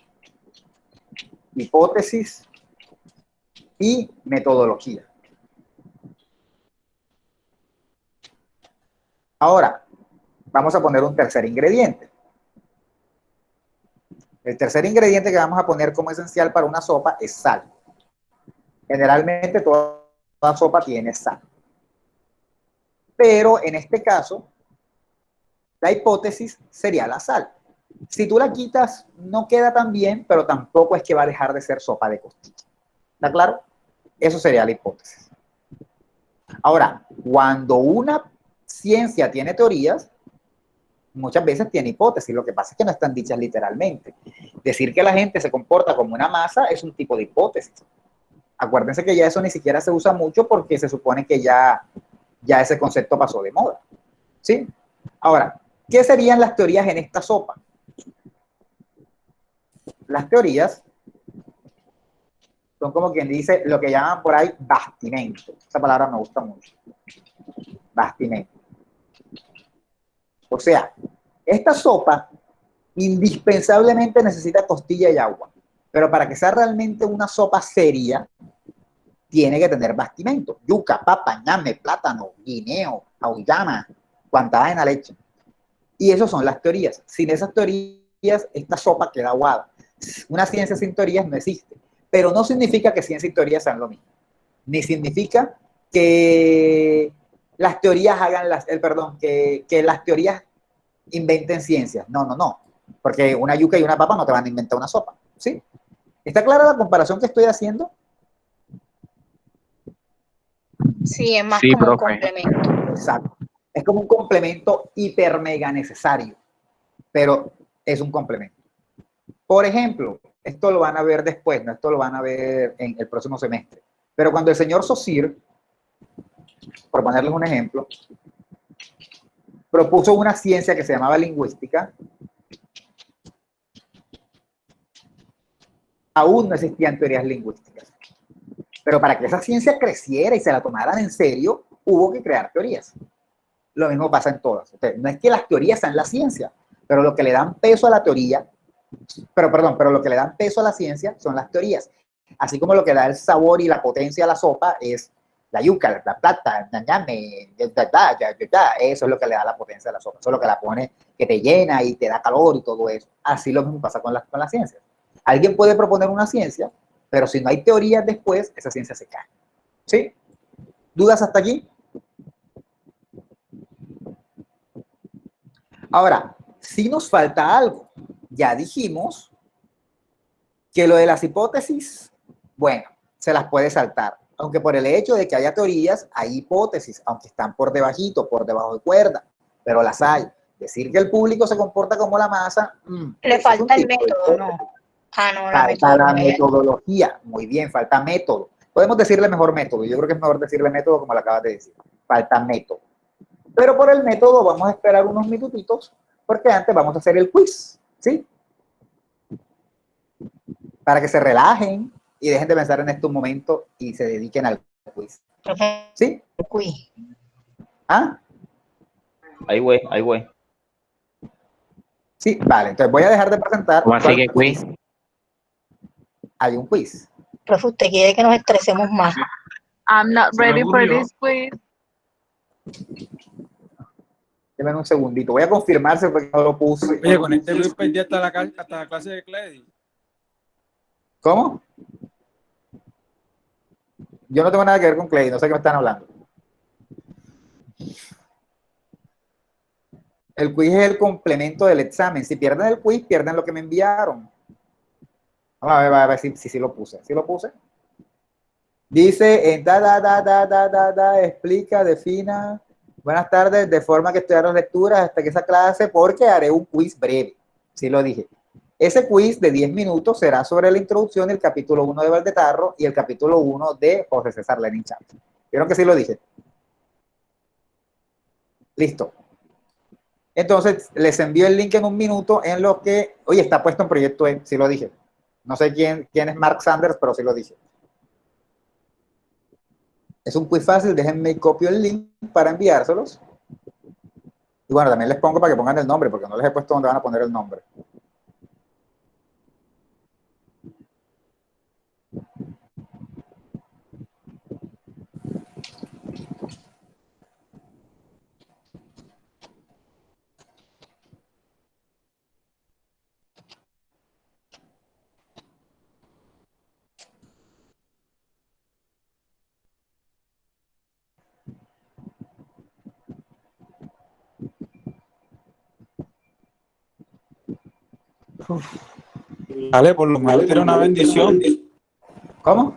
hipótesis y metodología. Ahora, vamos a poner un tercer ingrediente. El tercer ingrediente que vamos a poner como esencial para una sopa es sal. Generalmente toda sopa tiene sal. Pero en este caso, la hipótesis sería la sal. Si tú la quitas, no queda tan bien, pero tampoco es que va a dejar de ser sopa de costilla. ¿Está claro? Eso sería la hipótesis. Ahora, cuando una ciencia tiene teorías, muchas veces tiene hipótesis. Lo que pasa es que no están dichas literalmente. Decir que la gente se comporta como una masa es un tipo de hipótesis. Acuérdense que ya eso ni siquiera se usa mucho porque se supone que ya ese concepto pasó de moda. ¿Sí? Ahora, ¿qué serían las teorías en esta sopa? Las teorías son como quien dice lo que llaman por ahí bastimento. Esa palabra me gusta mucho. Bastimento. O sea, esta sopa indispensablemente necesita costilla y agua. Pero para que sea realmente una sopa seria, tiene que tener bastimento. Yuca, papa, ñame, plátano, guineo, auyama, cuantada en la leche. Y esas son las teorías. Sin esas teorías, esta sopa queda aguada. Una ciencia sin teorías no existe. Pero no significa que ciencia y teoría sean lo mismo. Ni significa que las teorías hagan que las teorías inventen ciencias. No, no, no. Porque una yuca y una papa no te van a inventar una sopa. ¿Sí? ¿Está clara la comparación que estoy haciendo?
Sí, es más
Sí,
como un
profe.
complemento.
Exacto. Es como un complemento hiper mega necesario, pero es un complemento. Por ejemplo, esto lo van a ver después, no, esto lo van a ver en el próximo semestre. Pero cuando el señor Saussure, por ponerles un ejemplo, propuso una ciencia que se llamaba lingüística, aún no existían teorías lingüísticas. Pero para que esa ciencia creciera y se la tomaran en serio, hubo que crear teorías. Lo mismo pasa en todas. No es que las teorías sean la ciencia, pero lo que le dan peso a la teoría, pero lo que le dan peso a la ciencia son las teorías. Así como lo que da el sabor y la potencia a la sopa es la yuca, la plata, eso es lo que le da la potencia a la sopa. Eso es lo que la pone, que te llena y te da calor y todo eso. Así lo mismo pasa con la ciencia. Alguien puede proponer una ciencia, pero si no hay teorías después, esa ciencia se cae. ¿Sí? ¿Dudas hasta aquí? Ahora, si nos falta algo. Ya dijimos que lo de las hipótesis, bueno, se las puede saltar. Aunque por el hecho de que haya teorías, hay hipótesis, aunque están por debajito, por debajo de cuerda, pero las hay. Decir que el público se comporta como la masa,
Le falta el método, ¿no? Ah, no, la
falta la
metodología.
metodología. Muy bien, falta método. Podemos decirle mejor método. Yo creo que es mejor decirle método como lo acabas de decir. Falta método. Pero por el método vamos a esperar unos minutitos porque antes vamos a hacer el quiz, ¿sí? Para que se relajen y dejen de pensar en este momento y se dediquen al quiz. ¿Sí?
Quiz.
¿Ah?
Ahí, güey, ahí, güey.
Sí, vale. Entonces voy a dejar de presentar.
¿Cómo así que quiz?
Hay un quiz.
Profe, ¿usted quiere que nos estresemos más?
I'm not ready for this quiz.
Denme un segundito. Voy a confirmarse porque no lo puse.
Oye, con este Luis perdí hasta la clase de Cledi.
¿Cómo? Yo no tengo nada que ver con Clay, no sé qué me están hablando. El quiz es el complemento del examen. Si pierden el quiz, pierden lo que me enviaron. Vamos a ver si lo puse. ¿Sí lo puse? Dice, explica, defina. Buenas tardes, de forma que estudiar las lecturas hasta que esa clase, porque haré un quiz breve. Sí lo dije. Ese quiz de 10 minutos será sobre la introducción del capítulo 1 de Valdetarro y el capítulo 1 de José César Lenin Chávez. ¿Vieron que sí lo dije? Listo. Entonces, les envío el link en un minuto en lo que... Oye, está puesto en Proyecto E, sí lo dije. No sé quién es Mark Sanders, pero sí lo dije. Es un quiz fácil, déjenme copio el link para enviárselos. Y bueno, también les pongo para que pongan el nombre, porque no les he puesto dónde van a poner el nombre.
Vale, por lo menos era una bendición.
¿Cómo?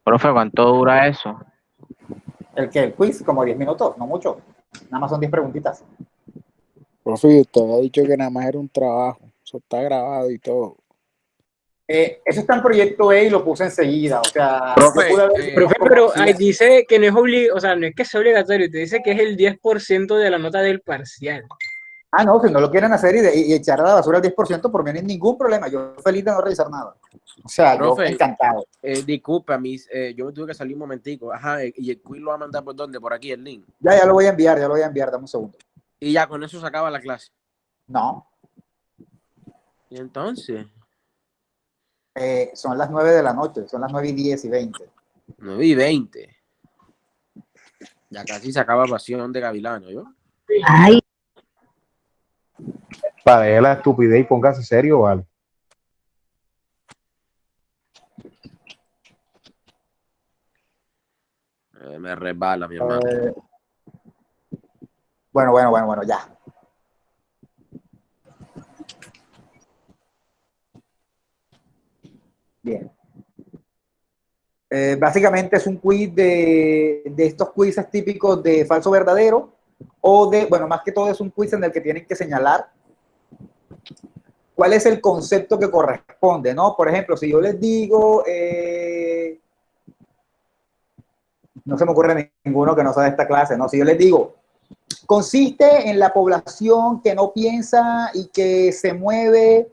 Profe, ¿cuánto dura eso?
El quiz, como 10 minutos, no mucho. Nada más son 10 preguntitas.
Profe, usted había dicho que nada más era un trabajo. Eso está grabado y todo.
Eso está en proyecto E y lo puse enseguida. O sea,
Profe,
yo pude haber
profe, pero ahí dice que no es obligatorio, o sea, no es que sea obligatorio, te dice que es el 10% de la nota del parcial.
Ah, no, si no lo quieren hacer y echar a la basura el 10%, por mí no hay ningún problema. Yo feliz de no revisar nada. O sea, yo
Profe,
encantado.
disculpe, a mí, yo me tuve que salir un momentico. Ajá, y el quiz lo va a mandar por dónde, por aquí el link.
Ya lo voy a enviar, dame un segundo.
Y ya con eso se acaba la clase.
No.
¿Y entonces?
Son las 9 de la noche, son las 9:10 y 20.
9:20. Ya casi se acaba Pasión de Gavilano, ¿yo?
Ay. Para dejar la estupidez y póngase serio, ¿vale?
Me resbala, mi hermano.
Bueno, ya. Bien. Básicamente es un quiz de estos quizzes típicos de falso verdadero o de, bueno, más que todo es un quiz en el que tienen que señalar cuál es el concepto que corresponde, ¿no? Por ejemplo, si yo les digo, no se me ocurre ninguno que no sea de esta clase, ¿no? Si yo les digo, consiste en la población que no piensa y que se mueve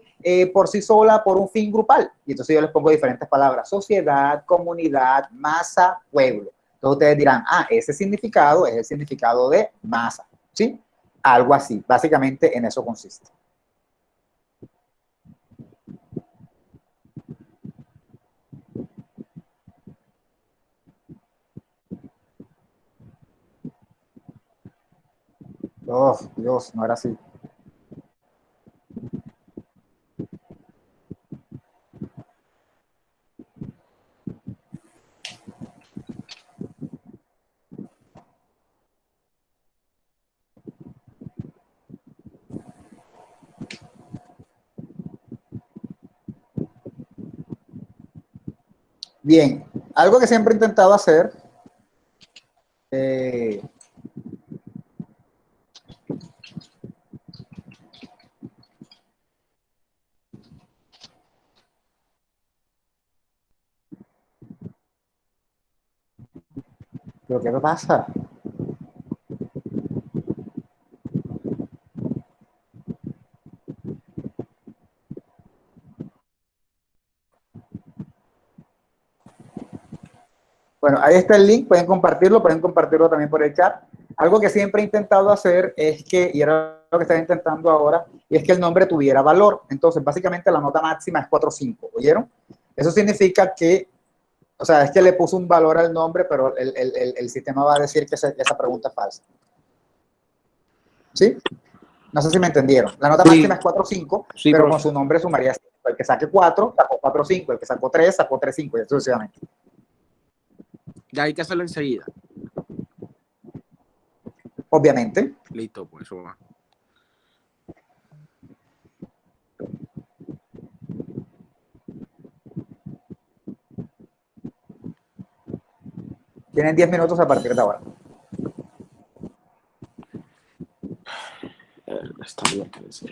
por sí sola por un fin grupal. Y entonces yo les pongo diferentes palabras: sociedad, comunidad, masa, pueblo. Entonces ustedes dirán, ese significado es el significado de masa, ¿sí? Algo así, básicamente en eso consiste. Oh, Dios, no era así. Bien, algo que siempre he intentado hacer, ¿pero qué me pasa? Bueno, ahí está el link, pueden compartirlo también por el chat. Algo que siempre he intentado hacer es que, y era lo que estaba intentando ahora, y es que el nombre tuviera valor. Entonces, básicamente la nota máxima es 4.5, ¿oyeron? Eso significa que, o sea, es que le puso un valor al nombre, pero el sistema va a decir que esa pregunta es falsa. ¿Sí? No sé si me entendieron. La nota máxima es 4.5, sí, pero con su nombre sumaría 5. El que saque 4, sacó 4.5. El que sacó 3, sacó 3.5, y así sucesivamente.
Ya hay que hacerlo enseguida.
Obviamente.
Listo, pues eso va.
Tienen 10 minutos a partir de ahora.
Está bien, sí.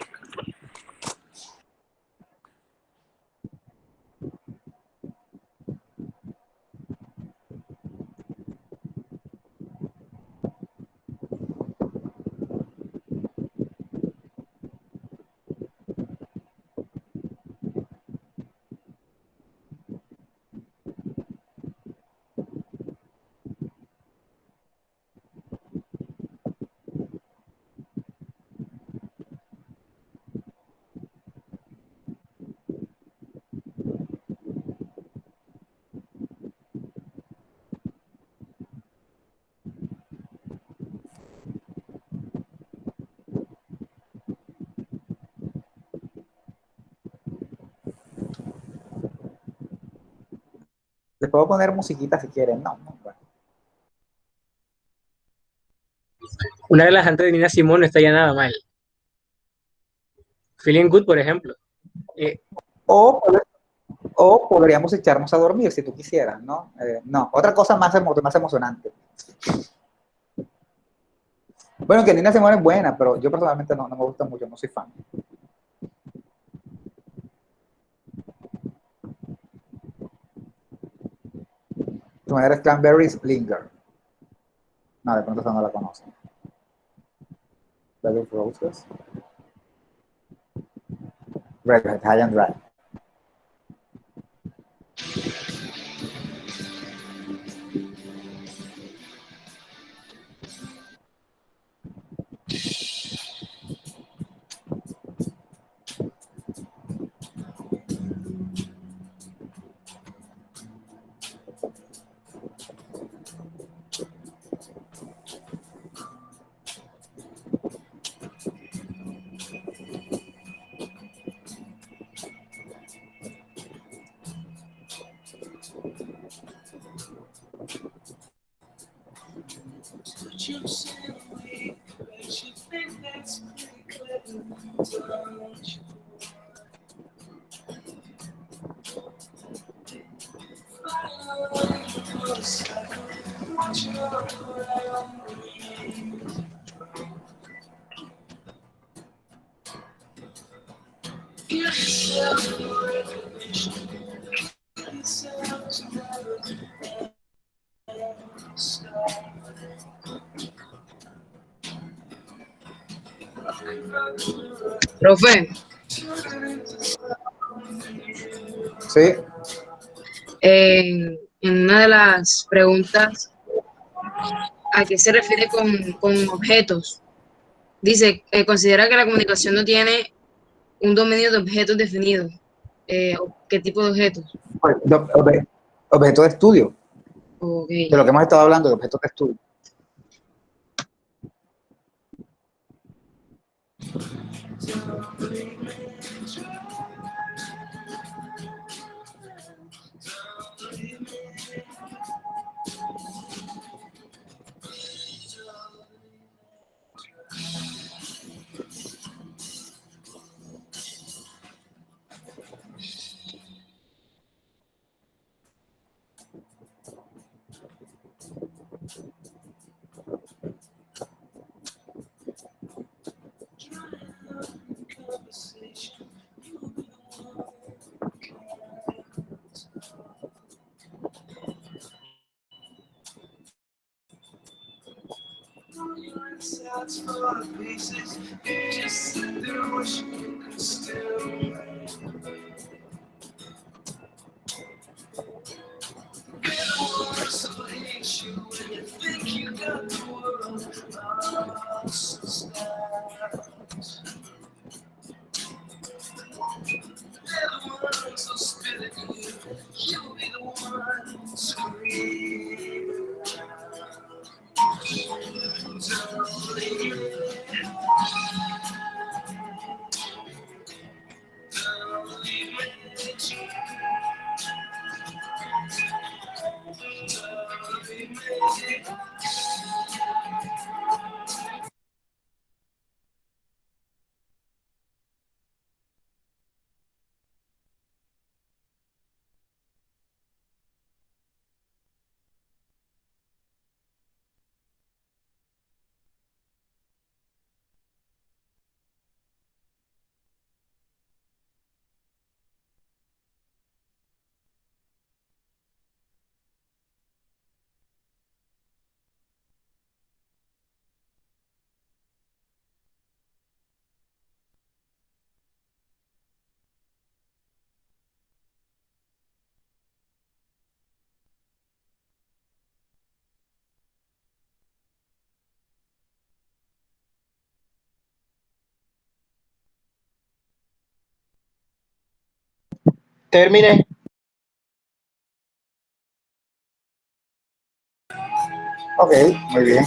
Les puedo poner musiquita si quieren. No, bueno.
una relajante de Nina Simone no estaría nada mal. Feeling Good, por ejemplo.
O podríamos echarnos a dormir si tú quisieras, ¿no? No, otra cosa más emocionante. Bueno, que Nina Simone es buena, pero yo personalmente no me gusta mucho, no soy fan. Tu manera es Cranberries Linger. No, de pronto esa no la conocen. Bed of Roses. Red High and Dry.
Profe.
Sí.
En una de las preguntas, ¿a qué se refiere con objetos? Dice, considera que la comunicación no tiene un dominio de objetos definido. ¿Qué tipo de objetos?
Objeto de estudio.
Okay.
De lo que hemos estado hablando, de objetos de estudio.
Terminé.
Ok, muy bien.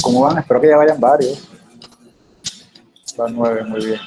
¿Cómo van? Espero que ya vayan varios. Van 9, muy bien.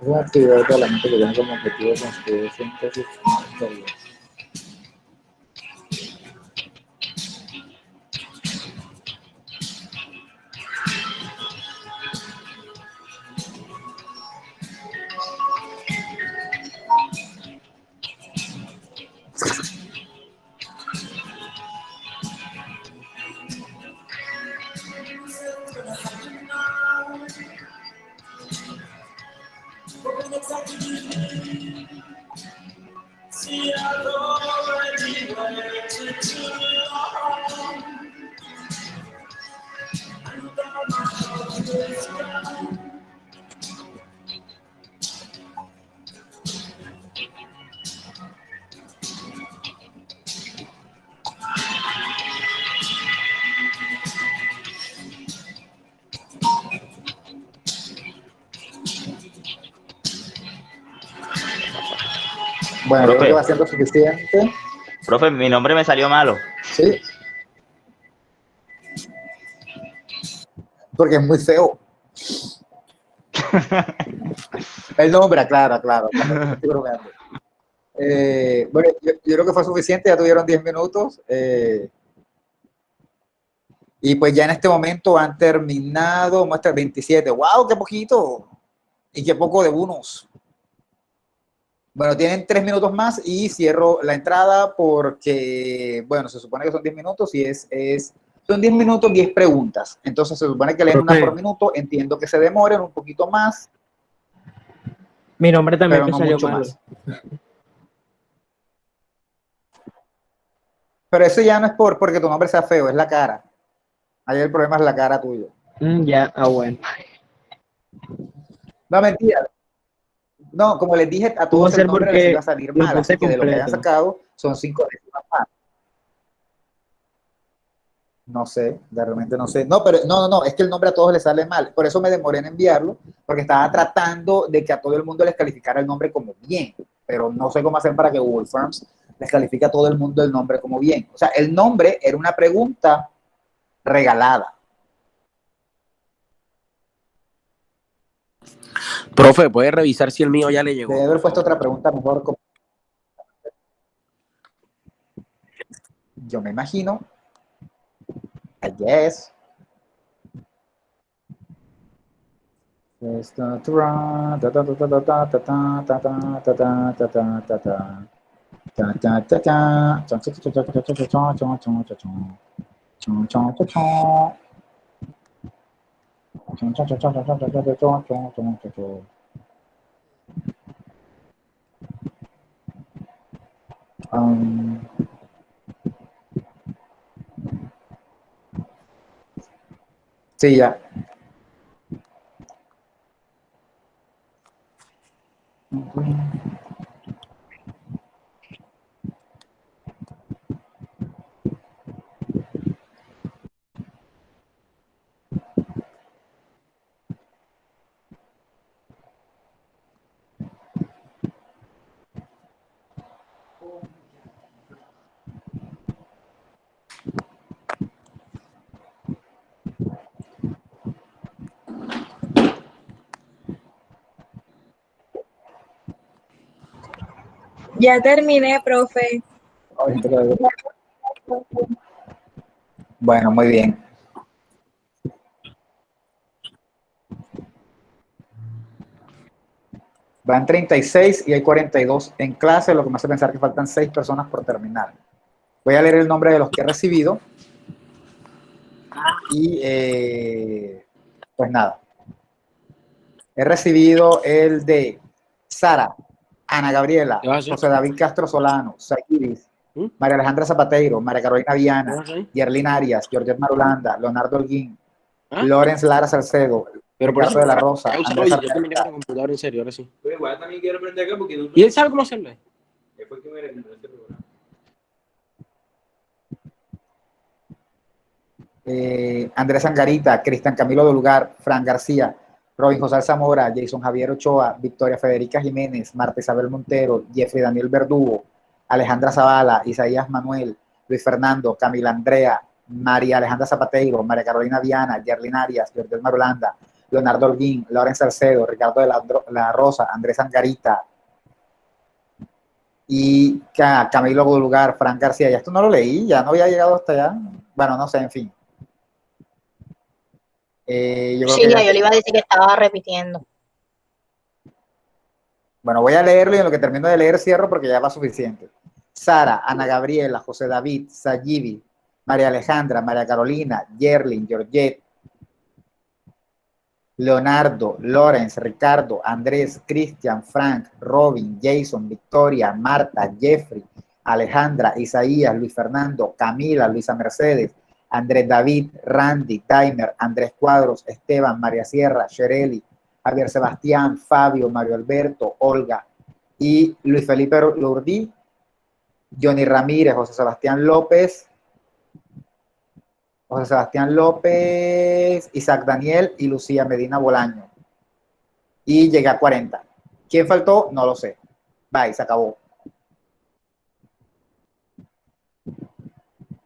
Es una actividad de la mente que tiene como objetivo construir síntesis interior. Bueno, creo
Profe,
que va siendo suficiente.
profe, mi nombre me salió malo.
Sí. Porque es muy feo. El nombre, aclara, claro. Estoy bromeando. Bueno, yo creo que fue suficiente, ya tuvieron 10 minutos. Y pues ya en este momento han terminado, muestra 27. ¡Wow! ¡Qué poquito! Y qué poco de unos. Bueno, tienen 3 minutos más y cierro la entrada porque, bueno, se supone que son 10 minutos y son 10 minutos, 10 preguntas. Entonces se supone que leen una por minuto. Entiendo que se demoren un poquito más.
Mi nombre también
pero
me
no
salió
mucho
malo.
más. Pero eso ya no es porque tu nombre sea feo, es la cara. Ahí el problema es la cara tuya.
Ya, bueno.
No, mentira. No, como les dije, a
Pudo
todos el
ser
nombre les
porque
iba a salir
lo
mal, así
puse
que de lo que hayan
completo.
sacado son 5 décimas más. No sé, realmente no sé. No, pero no, es que el nombre a todos les sale mal. Por eso me demoré en enviarlo, porque estaba tratando de que a todo el mundo les calificara el nombre como bien, pero no sé cómo hacer para que Google Forms les califique a todo el mundo el nombre como bien. O sea, el nombre era una pregunta regalada.
Profe, ¿puede revisar si el mío ya le llegó?
Debe haber puesto otra pregunta mejor. Yo me imagino. I guess. Sí, ya.
Ya terminé, profe.
Bueno, muy bien. Van 36 y hay 42 en clase, lo que me hace pensar que faltan 6 personas por terminar. Voy a leer el nombre de los que he recibido. Y pues nada. He recibido el de Sara, Ana Gabriela, José David Castro Solano, Sairis, María Alejandra Zapateiro, María Carolina Viana, Yerlin Arias, Georgette Marulanda, Leonardo Holguín, Lorenz Lara Salcedo,
Pero por
Ricardo
eso,
de la Rosa, Andrés
oye, yo también tengo computador en serio, ahora sí.
Pero igual también quiero aprender acá porque no.
¿Y él sabe cómo hacerlo?
Fue que me recomendó este programa.
Andrés Angarita, Cristian Camilo Dulgar, Fran García, Robin José Zamora, Jason Javier Ochoa, Victoria Federica Jiménez, Marta Isabel Montero, Jeffrey Daniel Verdugo, Alejandra Zavala, Isaías Manuel, Luis Fernando, Camila Andrea, María Alejandra Zapateiro, María Carolina Viana, Yerlin Arias, Jorge Marulanda, Leonardo Holguín, Lorenz Salcedo, Ricardo de la Rosa, Andrés Angarita y Camilo Dulgar, Fran García. Ya esto no lo leí, ya no había llegado hasta allá. Bueno, no sé, en fin. Yo creo
Sí,
que
ya
ya
yo le iba a decir que estaba repitiendo.
Bueno, voy a leerlo y en lo que termino de leer cierro porque ya va suficiente. Sara, Ana Gabriela, José David, Sayibi, María Alejandra, María Carolina, Yerlin, Georgette, Leonardo, Lorenz, Ricardo, Andrés, Cristian, Frank, Robin, Jason, Victoria, Marta, Jeffrey, Alejandra, Isaías, Luis Fernando, Camila, Luisa Mercedes, Andrés David, Randy, Timer, Andrés Cuadros, Esteban, María Sierra, Shereli, Javier Sebastián, Fabio, Mario Alberto, Olga y Luis Felipe Lourdí, Johnny Ramírez, José Sebastián López, Isaac Daniel y Lucía Medina Bolaño. Y llegué a 40. ¿Quién faltó? No lo sé. Bye, se acabó.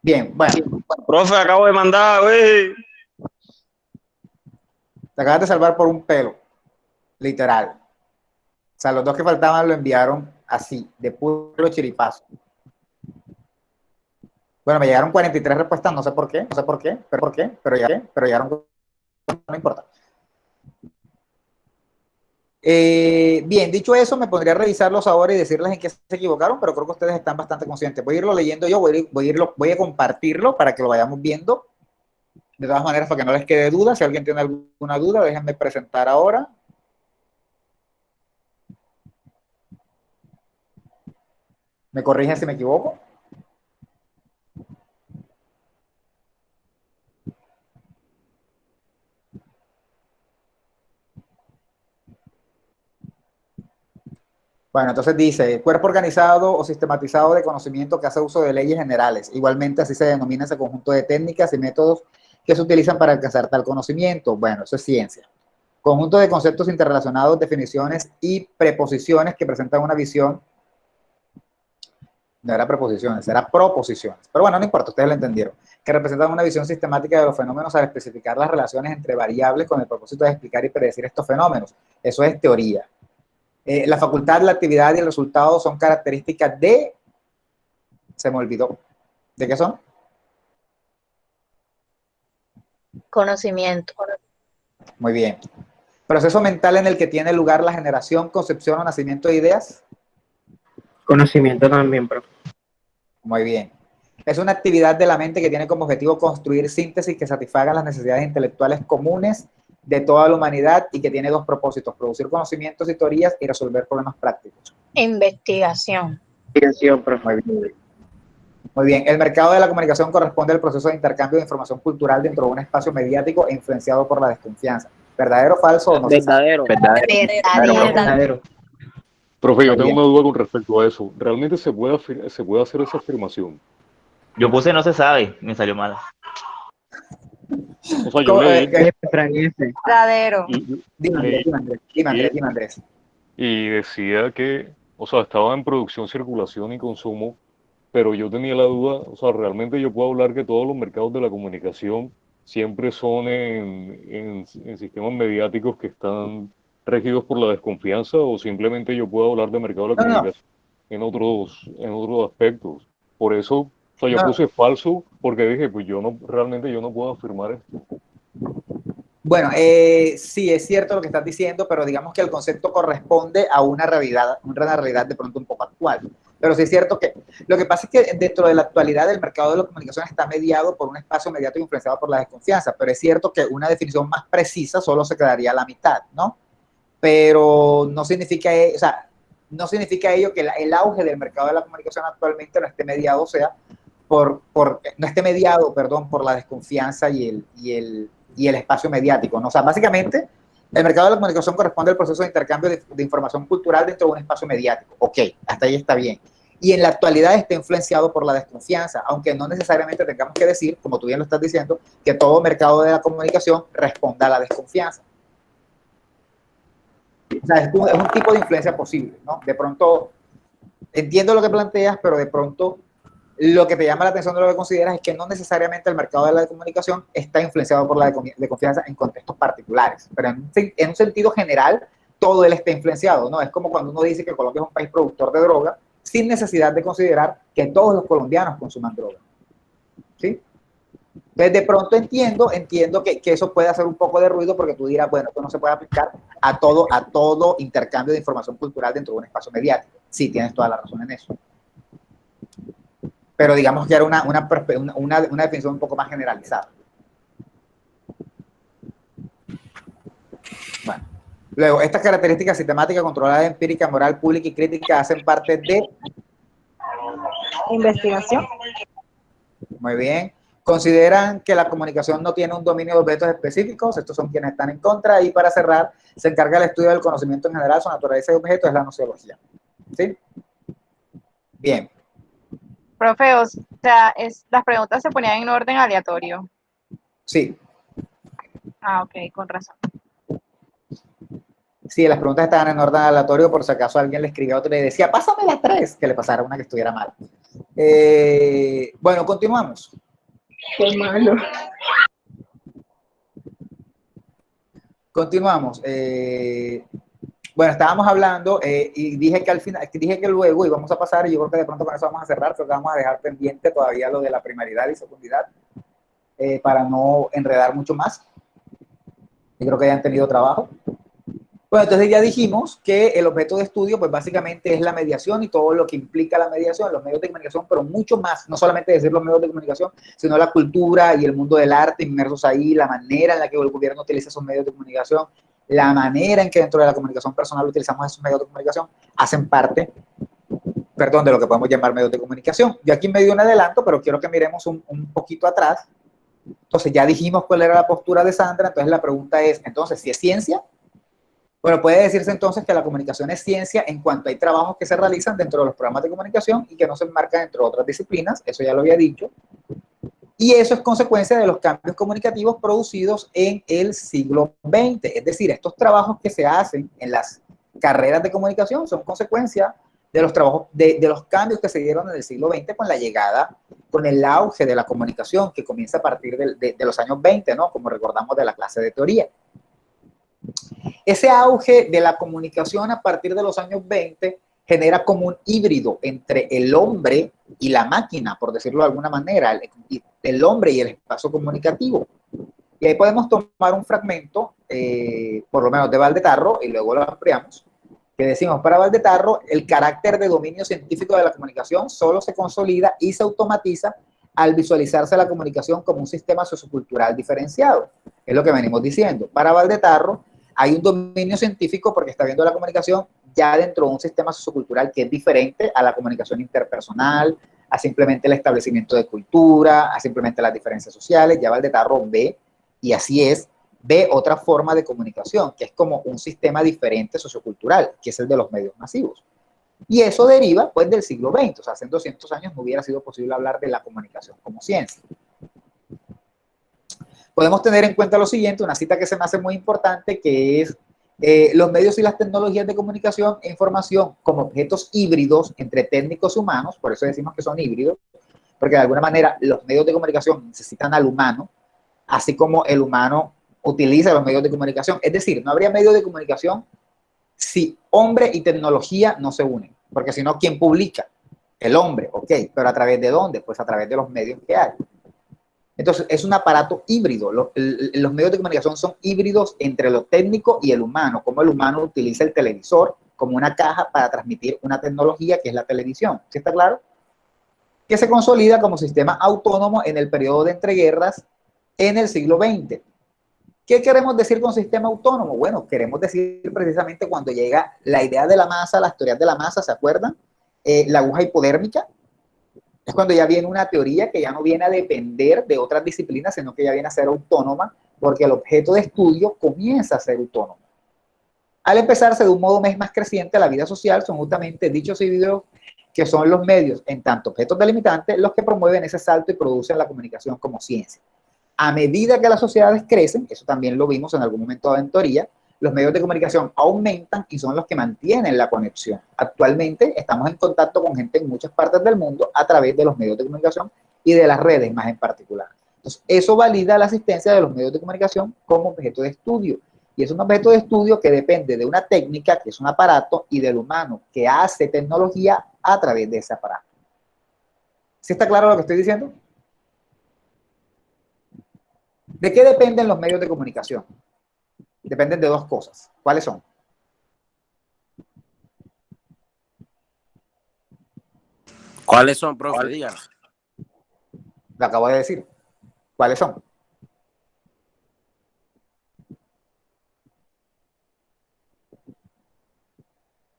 Bien, bueno.
Profe, acabo de mandar, güey.
Te acabas de salvar por un pelo. Literal. O sea, los dos que faltaban lo enviaron así, de puro chiripazo. Bueno, me llegaron 43 respuestas, no sé por qué, pero llegaron, no importa. Bien, dicho eso, me pondría a revisarlos ahora y decirles en qué se equivocaron, pero creo que ustedes están bastante conscientes. Voy a irlo leyendo yo, voy a compartirlo para que lo vayamos viendo. De todas maneras, para que no les quede duda, si alguien tiene alguna duda, déjenme presentar ahora. ¿Me corrigen si me equivoco? Bueno, entonces dice, cuerpo organizado o sistematizado de conocimiento que hace uso de leyes generales. Igualmente así se denomina ese conjunto de técnicas y métodos que se utilizan para alcanzar tal conocimiento. Bueno, eso es ciencia. Conjunto de conceptos interrelacionados, definiciones y preposiciones que presentan una visión. No era preposiciones, era proposiciones. Pero bueno, no importa, ustedes lo entendieron. Que representan una visión sistemática de los fenómenos al especificar las relaciones entre variables con el propósito de explicar y predecir estos fenómenos. Eso es teoría. La facultad, la actividad y el resultado son características de... Se me olvidó. ¿De qué son?
Conocimiento.
Muy bien. Proceso mental en el que tiene lugar la generación, concepción o nacimiento de ideas.
Conocimiento también, profe.
Muy bien. Es una actividad de la mente que tiene como objetivo construir síntesis que satisfagan las necesidades intelectuales comunes de toda la humanidad y que tiene dos propósitos: producir conocimientos y teorías y resolver problemas prácticos.
Investigación.
Investigación, profe.
Muy bien. Muy bien. El mercado de la comunicación corresponde al proceso de intercambio de información cultural dentro de un espacio mediático e influenciado por la desconfianza. ¿Verdadero, falso o no?
Verdadero.
Verdadero.
Profe, yo tengo una duda con respecto a eso. ¿Realmente se puede hacer esa afirmación?
Yo puse no se sabe, me salió mal.
O sea, yo leí...
Verdadero.
Dime, Andrés.
Y decía que, o sea, estaba en producción, circulación y consumo, pero yo tenía la duda, o sea, realmente yo puedo hablar que todos los mercados de la comunicación siempre son en sistemas mediáticos que están regidos por la desconfianza, o simplemente yo puedo hablar de mercado de la comunicación en otros aspectos. Por eso, o sea, yo puse falso porque dije, pues realmente yo no puedo afirmar esto.
Bueno, sí, es cierto lo que estás diciendo, pero digamos que el concepto corresponde a una realidad de pronto un poco actual. Pero sí es cierto que lo que pasa es que dentro de la actualidad el mercado de la comunicación está mediado por un espacio mediático influenciado por la desconfianza, pero es cierto que una definición más precisa solo se quedaría a la mitad, ¿no? Pero no significa, no significa ello que el auge del mercado de la comunicación actualmente no esté mediado, por la desconfianza y el espacio mediático, ¿no? O sea, básicamente, el mercado de la comunicación corresponde al proceso de intercambio de información cultural dentro de un espacio mediático. Ok, hasta ahí está bien. Y en la actualidad está influenciado por la desconfianza, aunque no necesariamente tengamos que decir, como tú bien lo estás diciendo, que todo mercado de la comunicación responda a la desconfianza. O sea, es un tipo de influencia posible, ¿no? De pronto, entiendo lo que planteas, pero de pronto lo que te llama la atención de lo que consideras es que no necesariamente el mercado de la comunicación está influenciado por la desconfianza en contextos particulares, pero en un sentido general, todo él está influenciado, ¿no? Es como cuando uno dice que Colombia es un país productor de droga, sin necesidad de considerar que todos los colombianos consuman droga, ¿sí? Entonces, de pronto entiendo que eso puede hacer un poco de ruido porque tú dirás, bueno, esto no se puede aplicar a todo intercambio de información cultural dentro de un espacio mediático. Sí, tienes toda la razón en eso. Pero digamos que era una definición un poco más generalizada. Bueno. Luego, estas características sistemática, controlada, empírica, moral, pública y crítica hacen parte de...
Investigación.
Muy bien. Consideran que la comunicación no tiene un dominio de objetos específicos. Estos son quienes están en contra. Y para cerrar, se encarga el estudio del conocimiento en general, su naturaleza y objeto es la nociología. ¿Sí? Bien.
Profe, o sea, las preguntas se ponían en orden aleatorio.
Sí.
Ah, ok, con razón.
Sí, las preguntas estaban en orden aleatorio por si acaso alguien le escribía a otro y le decía, pásame las 3, que le pasara una que estuviera mal. Bueno, continuamos.
Qué malo.
Continuamos. Bueno, estábamos hablando y dije que al final, dije que luego íbamos a pasar, y yo creo que de pronto con eso vamos a cerrar, porque vamos a dejar pendiente todavía lo de la primaridad y secundidad para no enredar mucho más. Yo creo que ya han tenido trabajo. Bueno, entonces ya dijimos que el objeto de estudio, pues básicamente es la mediación y todo lo que implica la mediación, los medios de comunicación, pero mucho más, no solamente decir los medios de comunicación, sino la cultura y el mundo del arte inmersos ahí, la manera en la que el gobierno utiliza esos medios de comunicación, la manera en que dentro de la comunicación personal utilizamos esos medios de comunicación, hacen parte, perdón, de lo que podemos llamar medios de comunicación. Yo aquí me di un adelanto, pero quiero que miremos un poquito atrás. Entonces ya dijimos cuál era la postura de Sandra, entonces la pregunta es, entonces, si es ciencia, Bueno, puede decirse entonces que la comunicación es ciencia en cuanto hay trabajos que se realizan dentro de los programas de comunicación y que no se enmarcan dentro de otras disciplinas, eso ya lo había dicho. Y eso es consecuencia de los cambios comunicativos producidos en el siglo XX. Es decir, estos trabajos que se hacen en las carreras de comunicación son consecuencia de los trabajos, de los cambios que se dieron en el siglo XX con la llegada, con el auge de la comunicación que comienza a partir de los años 20, ¿no? Como recordamos de la clase de teoría. Ese auge de la comunicación a partir de los años 20 genera como un híbrido entre el hombre y la máquina, por decirlo de alguna manera, el hombre y el espacio comunicativo. Y ahí podemos tomar un fragmento, por lo menos de Valdetarro, y luego lo ampliamos, que decimos, para Valdetarro, el carácter de dominio científico de la comunicación solo se consolida y se automatiza al visualizarse la comunicación como un sistema sociocultural diferenciado. Es lo que venimos diciendo. Para Valdetarro, hay un dominio científico porque está viendo la comunicación ya dentro de un sistema sociocultural que es diferente a la comunicación interpersonal, a simplemente el establecimiento de cultura, a simplemente las diferencias sociales. Ya Valdetarro ve, y así es, ve otra forma de comunicación, que es como un sistema diferente sociocultural, que es el de los medios masivos. Y eso deriva, pues, del siglo XX. O sea, hace 200 años no hubiera sido posible hablar de la comunicación como ciencia. Podemos tener en cuenta lo siguiente, una cita que se me hace muy importante, que es los medios y las tecnologías de comunicación e información como objetos híbridos entre técnicos humanos, por eso decimos que son híbridos, porque de alguna manera los medios de comunicación necesitan al humano, así como el humano utiliza los medios de comunicación. Es decir, no habría medios de comunicación si hombre y tecnología no se unen, porque si no, ¿quién publica? El hombre, ok, pero ¿a través de dónde? Pues a través de los medios que hay. Entonces, es un aparato híbrido. Los medios de comunicación son híbridos entre lo técnico y el humano, como el humano utiliza el televisor como una caja para transmitir una tecnología que es la televisión. ¿Sí está claro? Que se consolida como sistema autónomo en el periodo de entreguerras en el siglo XX. ¿Qué queremos decir con sistema autónomo? Bueno, queremos decir precisamente cuando llega la idea de la masa, las teorías de la masa, ¿se acuerdan? La aguja hipodérmica. Es cuando ya viene una teoría que ya no viene a depender de otras disciplinas, sino que ya viene a ser autónoma, porque el objeto de estudio comienza a ser autónomo. Al empezarse de un modo más creciente, la vida social son justamente dichos individuos que son los medios, en tanto objetos delimitantes, los que promueven ese salto y producen la comunicación como ciencia. A medida que las sociedades crecen, eso también lo vimos en algún momento en teoría, los medios de comunicación aumentan y son los que mantienen la conexión. Actualmente estamos en contacto con gente en muchas partes del mundo a través de los medios de comunicación y de las redes más en particular. Entonces, eso valida la asistencia de los medios de comunicación como objeto de estudio. Y es un objeto de estudio que depende de una técnica, que es un aparato, y del humano, que hace tecnología a través de ese aparato. ¿Sí está claro lo que estoy diciendo? ¿De qué dependen los medios de comunicación? Dependen de dos cosas. ¿Cuáles son?
¿Cuáles son, profe? Díganlo.
Lo acabo de decir. ¿Cuáles son?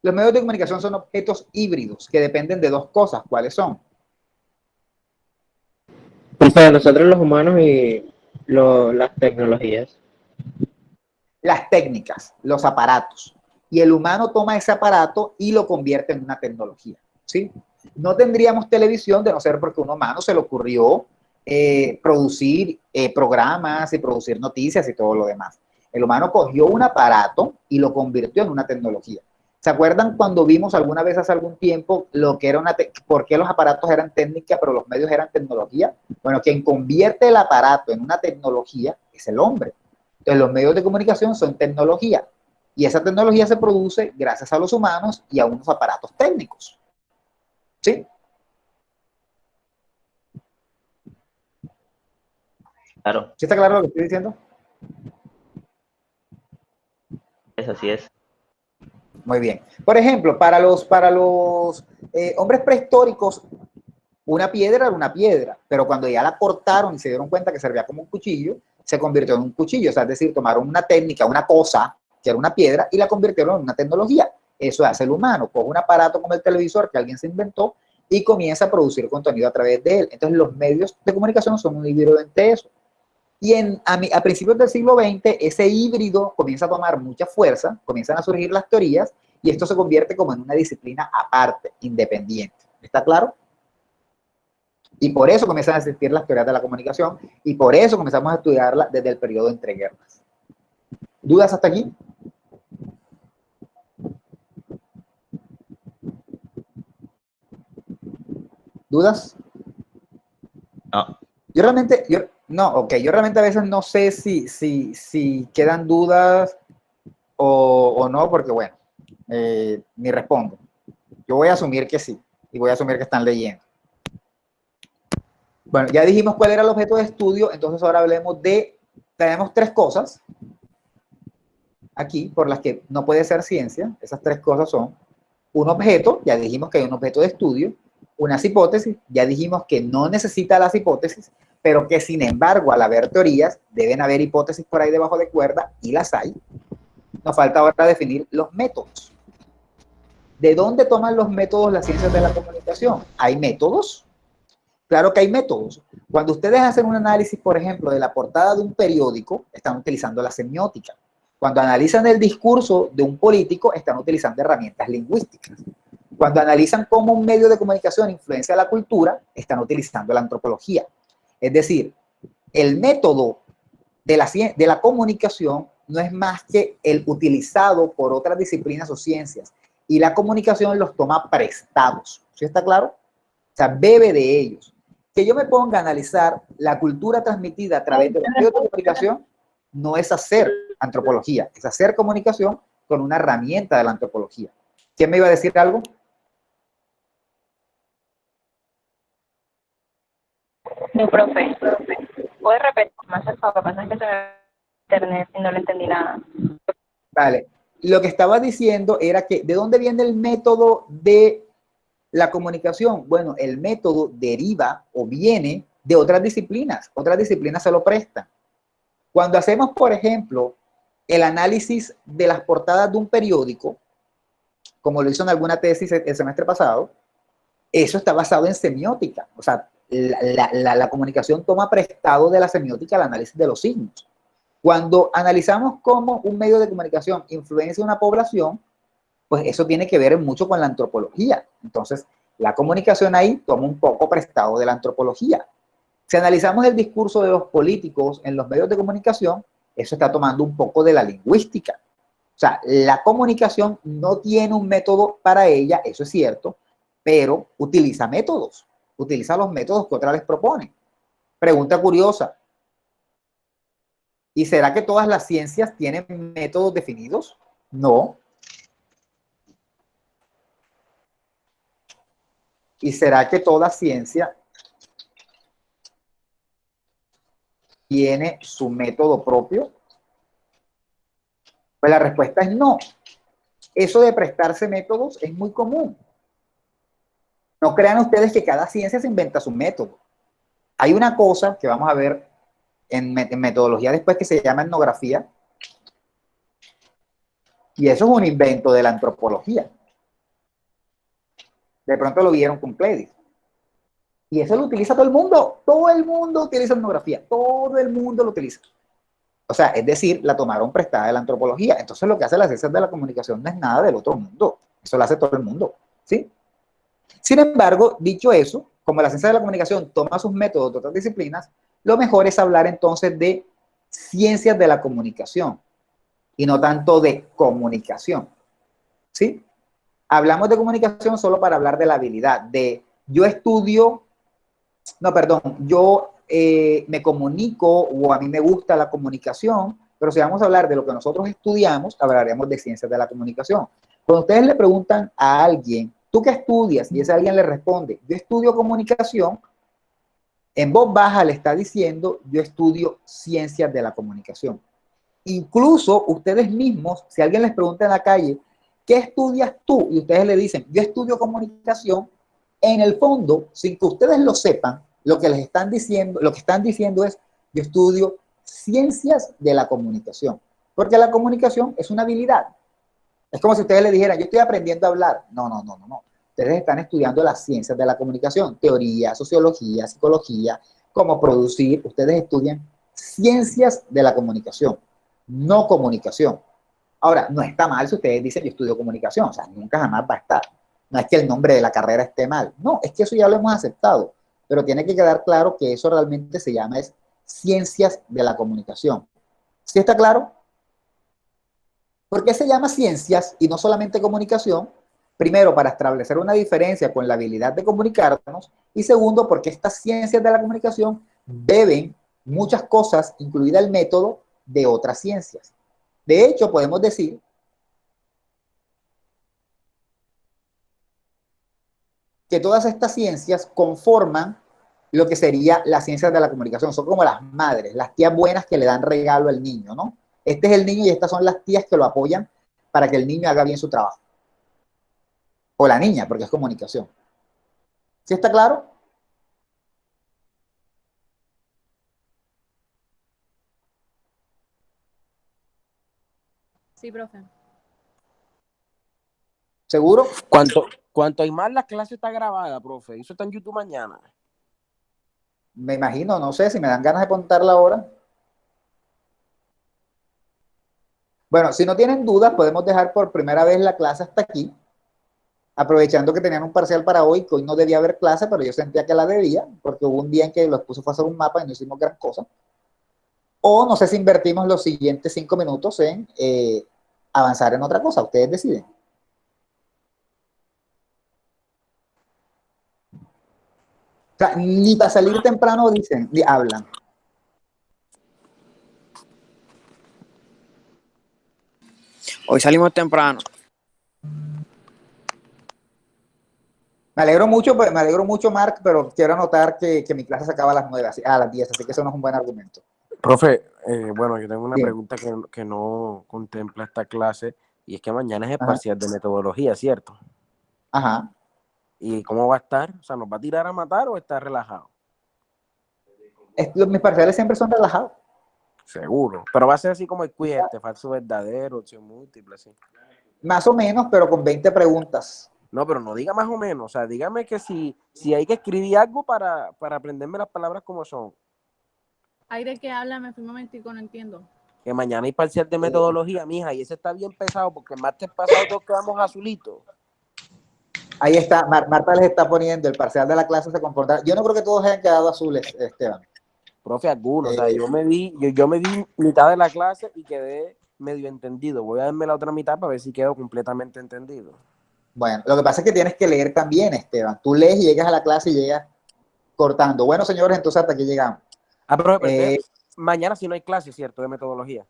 Los medios de comunicación son objetos híbridos que dependen de dos cosas. ¿Cuáles son?
Profe, nosotros los humanos y las tecnologías.
Las técnicas, los aparatos. Y el humano toma ese aparato y lo convierte en una tecnología, ¿sí? No tendríamos televisión de no ser porque a un humano se le ocurrió producir programas y producir noticias y todo lo demás. El humano cogió un aparato y lo convirtió en una tecnología. ¿Se acuerdan cuando vimos alguna vez hace algún tiempo lo que era por qué los aparatos eran técnica pero los medios eran tecnología? Bueno, quien convierte el aparato en una tecnología es el hombre. Entonces, los medios de comunicación son tecnología y esa tecnología se produce gracias a los humanos y a unos aparatos técnicos. ¿Sí?
Claro.
¿Sí está claro lo que estoy diciendo?
Así es.
Muy bien. Por ejemplo, para los hombres prehistóricos, una piedra era una piedra, pero cuando ya la cortaron y se dieron cuenta que servía como un cuchillo, se convirtió en un cuchillo. O sea, es decir, tomaron una técnica, una cosa, que era una piedra, y la convirtieron en una tecnología. Eso hace el humano. Coge un aparato como el televisor que alguien se inventó y comienza a producir contenido a través de él. Entonces, los medios de comunicación son un híbrido entre eso. Y a principios del siglo XX, ese híbrido comienza a tomar mucha fuerza, comienzan a surgir las teorías, y esto se convierte como en una disciplina aparte, independiente. ¿Está claro? Y por eso comienzan a existir las teorías de la comunicación, y por eso comenzamos a estudiarla desde el periodo entre guerras. ¿Dudas hasta aquí? ¿Dudas?
No.
Yo realmente a veces no sé si quedan dudas o no, porque bueno, ni respondo. Yo voy a asumir que sí, y voy a asumir que están leyendo. Bueno, ya dijimos cuál era el objeto de estudio, entonces ahora hablemos tenemos tres cosas aquí por las que no puede ser ciencia. Esas tres cosas son un objeto, ya dijimos que hay un objeto de estudio, unas hipótesis, ya dijimos que no necesita las hipótesis, pero que sin embargo al haber teorías deben haber hipótesis por ahí debajo de cuerda, y las hay. Nos falta ahora definir los métodos. ¿De dónde toman los métodos las ciencias de la comunicación? ¿Hay métodos? Claro que hay métodos. Cuando ustedes hacen un análisis, por ejemplo, de la portada de un periódico, están utilizando la semiótica. Cuando analizan el discurso de un político, están utilizando herramientas lingüísticas. Cuando analizan cómo un medio de comunicación influencia la cultura, están utilizando la antropología. Es decir, el método de la comunicación no es más que el utilizado por otras disciplinas o ciencias, y la comunicación los toma prestados. ¿Sí está claro? O sea, bebe de ellos. Que yo me ponga a analizar la cultura transmitida a través de los medios de comunicación no es hacer antropología, es hacer comunicación con una herramienta de la antropología. ¿Quién me iba a decir algo?
No, profe. ¿Puedes repetir más el favor? Pasa que se me internet y no le entendí nada.
Vale. Lo que estaba diciendo era que ¿de dónde viene el método de la comunicación? Bueno, el método deriva o viene de otras disciplinas se lo prestan. Cuando hacemos, por ejemplo, el análisis de las portadas de un periódico, como lo hizo en alguna tesis el semestre pasado, eso está basado en semiótica. O sea, la comunicación toma prestado de la semiótica el análisis de los signos. Cuando analizamos cómo un medio de comunicación influencia una población, pues eso tiene que ver mucho con la antropología. Entonces, la comunicación ahí toma un poco prestado de la antropología. Si analizamos el discurso de los políticos en los medios de comunicación, eso está tomando un poco de la lingüística. O sea, la comunicación no tiene un método para ella, eso es cierto, pero utiliza métodos, utiliza los métodos que otras les proponen. Pregunta curiosa. ¿Y será que todas las ciencias tienen métodos definidos? No. ¿Y será que toda ciencia tiene su método propio? Pues la respuesta es no. Eso de prestarse métodos es muy común. No crean ustedes que cada ciencia se inventa su método. Hay una cosa que vamos a ver en metodología después que se llama etnografía, y eso es un invento de la antropología. De pronto lo vieron con Cledis. Y eso lo utiliza todo el mundo utiliza etnografía, todo el mundo lo utiliza. O sea, es decir, la tomaron prestada de la antropología. Entonces lo que hace la ciencia de la comunicación no es nada del otro mundo, eso lo hace todo el mundo, ¿sí? Sin embargo, dicho eso, como la ciencia de la comunicación toma sus métodos de otras disciplinas, lo mejor es hablar entonces de ciencias de la comunicación y no tanto de comunicación, ¿sí? Hablamos de comunicación solo para hablar de la habilidad, yo me comunico o a mí me gusta la comunicación, pero si vamos a hablar de lo que nosotros estudiamos, hablaremos de ciencias de la comunicación. Cuando ustedes le preguntan a alguien, ¿tú qué estudias? Y ese alguien le responde, yo estudio comunicación, en voz baja le está diciendo, yo estudio ciencias de la comunicación. Incluso ustedes mismos, si alguien les pregunta en la calle, ¿qué estudias tú? Y ustedes le dicen, yo estudio comunicación, en el fondo, sin que ustedes lo sepan, lo que están diciendo es, yo estudio ciencias de la comunicación. Porque la comunicación es una habilidad. Es como si ustedes le dijeran, yo estoy aprendiendo a hablar. No. Ustedes están estudiando las ciencias de la comunicación, teoría, sociología, psicología, cómo producir. Ustedes estudian ciencias de la comunicación, no comunicación. Ahora, no está mal si ustedes dicen yo estudio comunicación, o sea, nunca jamás va a estar. No es que el nombre de la carrera esté mal, no, es que eso ya lo hemos aceptado, pero tiene que quedar claro que eso realmente se llama es ciencias de la comunicación. ¿Sí está claro? ¿Por qué se llama ciencias y no solamente comunicación? Primero, para establecer una diferencia con la habilidad de comunicarnos, y segundo, porque estas ciencias de la comunicación beben muchas cosas, incluida el método, de otras ciencias. De hecho, podemos decir que todas estas ciencias conforman lo que sería las ciencias de la comunicación. Son como las madres, las tías buenas que le dan regalo al niño, ¿no? Este es el niño y estas son las tías que lo apoyan para que el niño haga bien su trabajo. O la niña, porque es comunicación. ¿Sí está claro?
Sí, profe.
¿Seguro?
Cuanto hay más, la clase está grabada, profe. Eso está en YouTube mañana.
Me imagino, no sé si me dan ganas de contarla ahora. Bueno, si no tienen dudas, podemos dejar por primera vez la clase hasta aquí, aprovechando que tenían un parcial para hoy, que hoy no debía haber clase, pero yo sentía que la debía, porque hubo un día en que los puse a hacer un mapa y no hicimos gran cosa. O no sé si invertimos los siguientes 5 minutos en avanzar en otra cosa, ustedes deciden. O sea, ni para salir temprano dicen, ni hablan.
Hoy salimos temprano.
Me alegro mucho, Mark, pero quiero anotar que mi clase se acaba a las 9, a las 10, así que eso no es un buen argumento.
Profe, bueno, yo tengo una
Sí.
pregunta que no contempla esta clase, y es que mañana es el
Ajá.
parcial de metodología, ¿cierto?
Ajá.
¿Y cómo va a estar? O sea, ¿nos va a tirar a matar o está relajado?
Mis parciales siempre son relajados.
Seguro. Pero va a ser así como el quiz, falso verdadero, opción múltiple, así.
Más o menos, pero con 20 preguntas.
No, pero no diga más o menos. O sea, dígame que si hay que escribir algo para aprenderme las palabras como son.
Ay, ¿de qué habla? Me fui un momentico, no entiendo.
Que mañana hay parcial de metodología, mija, y ese está bien pesado porque el martes pasado todos quedamos azulitos.
Ahí está, Marta les está poniendo el parcial de la clase se comporta. Yo no creo que todos hayan quedado azules, Esteban.
Profe, algunos. O sea, yo me vi mitad de la clase y quedé medio entendido. Voy a darme la otra mitad para ver si quedo completamente entendido.
Bueno, lo que pasa es que tienes que leer también, Esteban. Tú lees y llegas a la clase y llegas cortando. Bueno, señores, entonces hasta aquí llegamos.
Profe, mañana sí no hay clase, ¿cierto? De metodología.